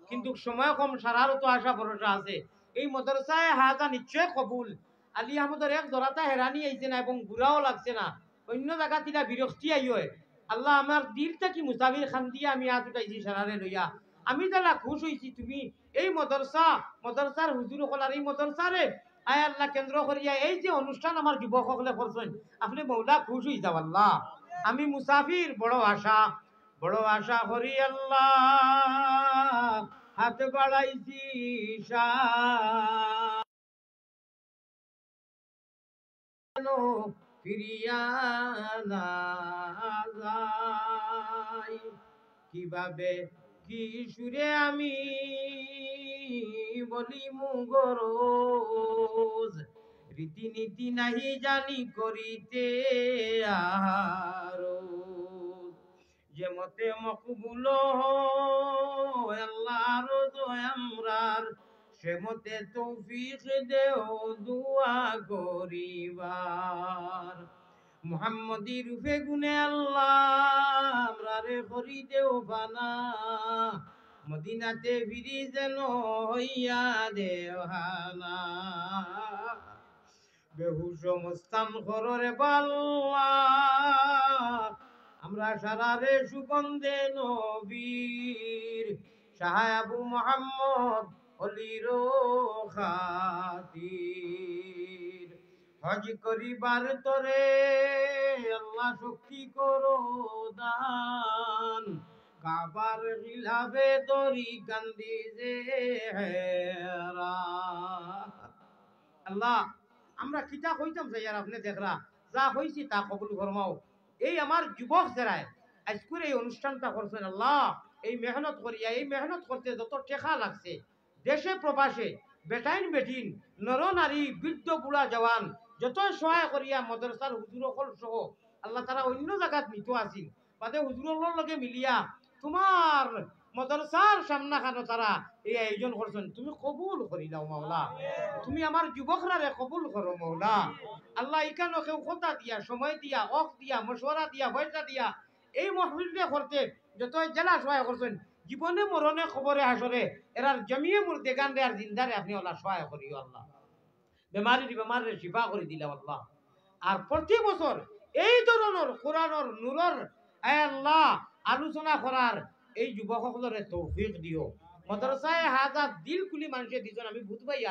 কিন্তু সময় কম সারার তো আশা ভরসা আছে এই মাদ্রাসায় হাজা নিশ্চয় কবুল আলী আহমদের এক জোড়াটা হেরানি আইছে না এবং বুড়াও লাগছে না অন্য জায়গা তিলা বিরক্তি আই হয় আল্লাহ আমার দিলটা কি মুসাফির খান দিয়ে আমি আজ উঠাইছি সারারে লইয়া আমি যারা খুশ হইছি তুমি এই মাদ্রাসার হুজুর হলার এই মাদ্রাসারে আয় আল্লাহ কেন্দ্র করিয়া এই যে অনুষ্ঠান আমার যুবক সকলে করছেন আপনি মৌলা খুশ হই যাও আল্লাহ আমি মুসাফির বড় আশা করি আল্লাহ হাত বাড়াইছি ফিরিয়া না যায় কিভাবে কি সুরে আমি বলি মুগরোজ রীতিনীতি নাহি জানি করিতে আরো যে মতে মকবুল আল্লাহর দয়ামরার সে মতে তৌফিক দেও দুয়া করিবার মুহাম্মদি রূপে গুনে আল্লাহ আমরারে করি দেও বানা মদিনাতে ফিরি যেন হইয়া দেওহানা বেহুশ মস্তান কররে বাল্লা আমরা সারারে সুগন্ধে নবীর শাহ আবু মুহাম্মদ অলির খাতির হজ করিবার তরে আল্লাহ শক্তি করো দান কাবার গিলাফে দরি কান্দি যে হেরা আল্লাহ আমরা কিতা কইতাম স্যার আপনি দেখরা যা হইছি তা কবুল ফরমাও এই আমার যুবক যারা আজকের এই অনুষ্ঠানটা করছেন আল্লাহ এই মেহনত করিয়া এই মেহনত করতে যত টেকা লাগছে দেশে প্রবাসে বেটাইন বেটিন নর নারী বৃদ্ধ বুড়া জওয়ান যত সহায় করিয়া মাদ্রাসার হুজুরসকল সহ আল্লাহ তারা অন্য জায়গাত নিত আছিল বাদে হুজুরসকলৰ লগে মিলিয়া তোমার মাদ্রাসার সামনা খানো তারা এই আয়োজন করছেন, তুমি কবুল করি দাও মাওলা, তুমি আমার যুবকরারে কবুল করো মাওলা। আল্লাহ ইকানো কেউ কথা দিয়া, সময় দিয়া, অফ দিয়া, মশওয়ারা দিয়া, পয়সা দিয়া এই মাহফিলটা করতে যত জেলা সহায় করছেন, জীবনে মরণে খবরে হাসরে এরার জমিয়ে মুর্দেগান রে আর জিন্দারে আপনি আল্লাহ সহায় করিও আল্লাহ। বেমারের শিফা করে দিলাম আল্লাহ। আর প্রতি বছর এই ধরনের কোরআনের নূরের আল্লাহ আলোচনা করার এই যুবকসকলরে তৌফিক দিও। মাদ্রাসায় হাজার দিল খুলি মানুষে দিছেন, আমি বুঝ পাই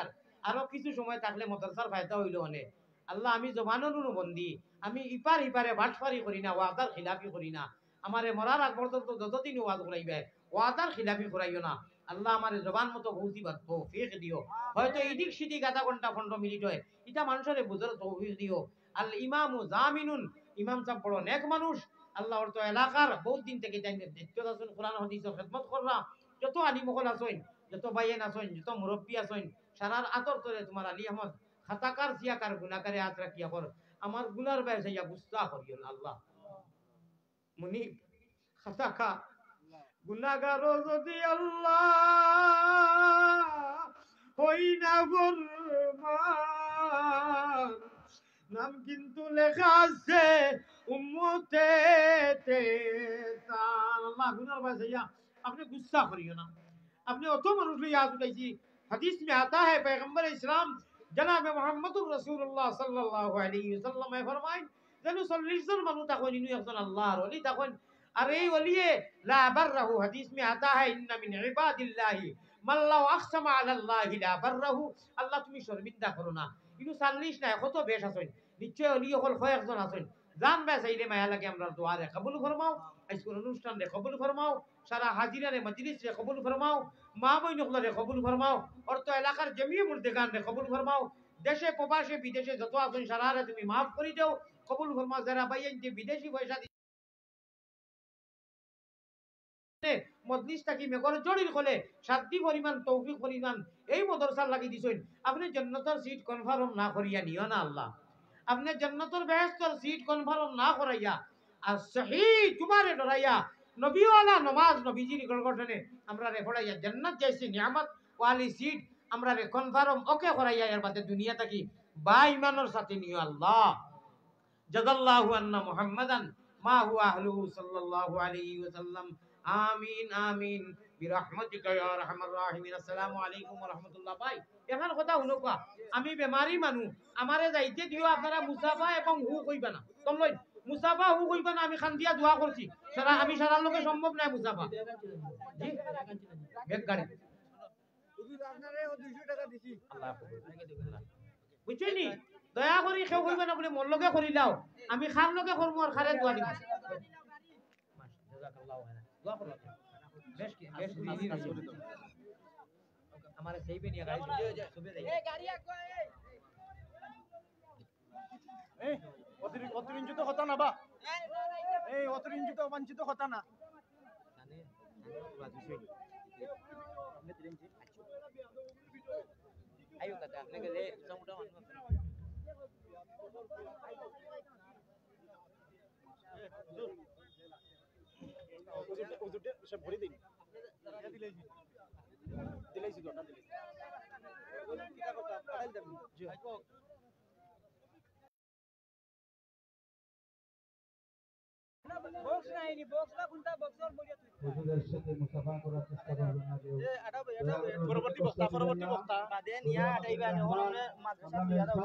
আরো কিছু সময় থাকলে মাদ্রাসার ফায়দা হইল অনেক। আল্লাহ আমি জবানর বন্দি, আমি ইপার ইপারে বাটফারি করি না, ওয়াদার খিলাফি করি না। আমারে মরার আগ পর্যন্ত যতদিন ওয়াজ করাইবে ওয়াদার খিলাফি করাইও না। আল্লাহ আমার জবান মতো বুঝিবার তৌফিক দিও। হয়তো এদিক সেদিক আধা ঘন্টা 15 মিনিট হয়, এটা মানুষের বুঝার তৌফিক দিও। আল ইমামু জামিনুন, ইমাম সাহেব বড় নেক মানুষ। আল্লাহ ওর তো এলাকার বহুত দিন থেকে দায়িত্ব আছেন, কোরআন হাদিসের খেদমত কররা। যত আলিমকল আছেন, যত বাইয়েন আছেন, যত মুরব্বী আছেন, সারার আতর তোরে তোমার আলী আহমদ খাতাকার সিয়াকার গুনাহগারে হাত রাখিয়া কর, আমার গুনার বাইরে যাইয়া গুস্তা করিও না আল্লাহ। মুনি খাতাকা গুনাহগার যদি আল্লাহ হই না ফরমান, নাম কিন্তু লেখা আছে উম্মতেতে আল্লাহ গুনার বাইরে যাইয়া আপনি গুস্তা করিও না। আপনি অত মানুষ লইয়া উঠাইছি, হাদিস মে আতা है पैगंबर इस्लाम जनाब मोहम्मद रसूलुल्लाह सल्लल्लाहु अलैहि वसल्लम फरमाय যেন 40 জন মানুষ তখন ইনু একজন আল্লাহর ওলি তখন। আর এই ওলিয়ে লা বাররাহু, হাদিস মে আতা है ইন্না মিন ইবাদিল্লাহি মান লাউ আকসামা আলাল্লাহি লা বাররাহু। আল্লাহ তুমি শর্মিন্দা করো না, ইনু 40 না কত বেশ আছেন, নিশ্চয় ওলি হল কয়েকজন আছেন। জান বে চাইলে মায়া লাগে আমরা দোয়ারে কবুল ফরমাও, আজকের অনুষ্ঠান রে কবুল ফরমাও, সারা হাজিরারে মজলিস রে কবুল ফরমাও, মা বই নকলরে কবুল ফরমাও, অর্থ এলাকার জমিয়ে মুর্দেগান রে কবুল ফরমাও, দেশে প্রবাসে বিদেশে যত আছেন সারারে তুমি মাফ করে দাও, কবুল ফরমাও। যারা বাইয়েন যে বিদেশি পয়সা মজলিস থাকি মেঘর জড়ির খোলে সাধ্য পরিমাণ তৌফিক পরিমাণ এই মাদ্রাসার লাগি দিছেন, আপনি জান্নাতের সিট কনফার্ম না করিয়া নিও না আল্লাহ। আপনি জান্নাতের বেহেশতের সিট কনফার্ম না করাইয়া আর সহি তোমারে ডরাইয়া নবীওয়ালা নমাজ নবীজির গঠনে আমরা রে পড়াইয়া জান্নাত যাইছি নিয়ামত ওয়ালি সিট আমরা রে কনফার্ম ওকে করাইয়া এর বাদে দুনিয়া থাকি বা ইমানের সাথে নিও আল্লাহ। জাযাল্লাহু আন্না মুহাম্মাদান মা হুয়া আহলুহু সাল্লাল্লাহু আলাইহি ওয়াসাল্লাম। আমিন আমিন বিরহমাতিকা ইয়া আরহামার রাহিমিন। আসসালামু আলাইকুম ওয়া রাহমাতুল্লাহ। ভাই এখন কথা শুনো, আমি বেমারি মানুষ, আমারে যাইতে দিও আপনারা মুসাফা এবং হু কইবা না, তোমলাই মুসাফা হু কইবা না। আমি খান দিয়া দোয়া করছি, সারা আমি সারার লোকে সম্ভব নাই মুসাফা। জি এক গাড়ি হুজুর আপনারে 200 টাকা দিছি, আল্লাহ বুঝছেনি? দয়া করি কেউ কইবা না বলে মোর লগে করি দাও, আমি খান লগে করবো আর খারে দোয়া দিব। জাযাকাল্লাহু খাইরান, দোয়া করো বেশ কি বেশ আমারে সেইবে নিয়া গাড়ি সুবে যাই এই গাড়ি আকো এই অতিরঞ্জিত কথা না বা এই অতিরঞ্জিত বঞ্চিত কথা না জানে পুরা দিছে আপনি তিরঞ্জিত আয়ো কথা আপনি গেলে সমুদ্র মানুষ হুজুর সব ভরে দিন দিলাইছি দিলাইছি কথা দিলাইছি কিটা কথা ফাইল দেব জি বক্স নাইনি, বক্স না কোনটা বক্সর বলিয়া তুই হুজুরের সাথে মুসাফা করার চেষ্টা করবেন না কেউ। পরবর্তী বক্তা বাদে নিয়া আটাইবা না হলে মাদ্রাসা দিয়া দাও।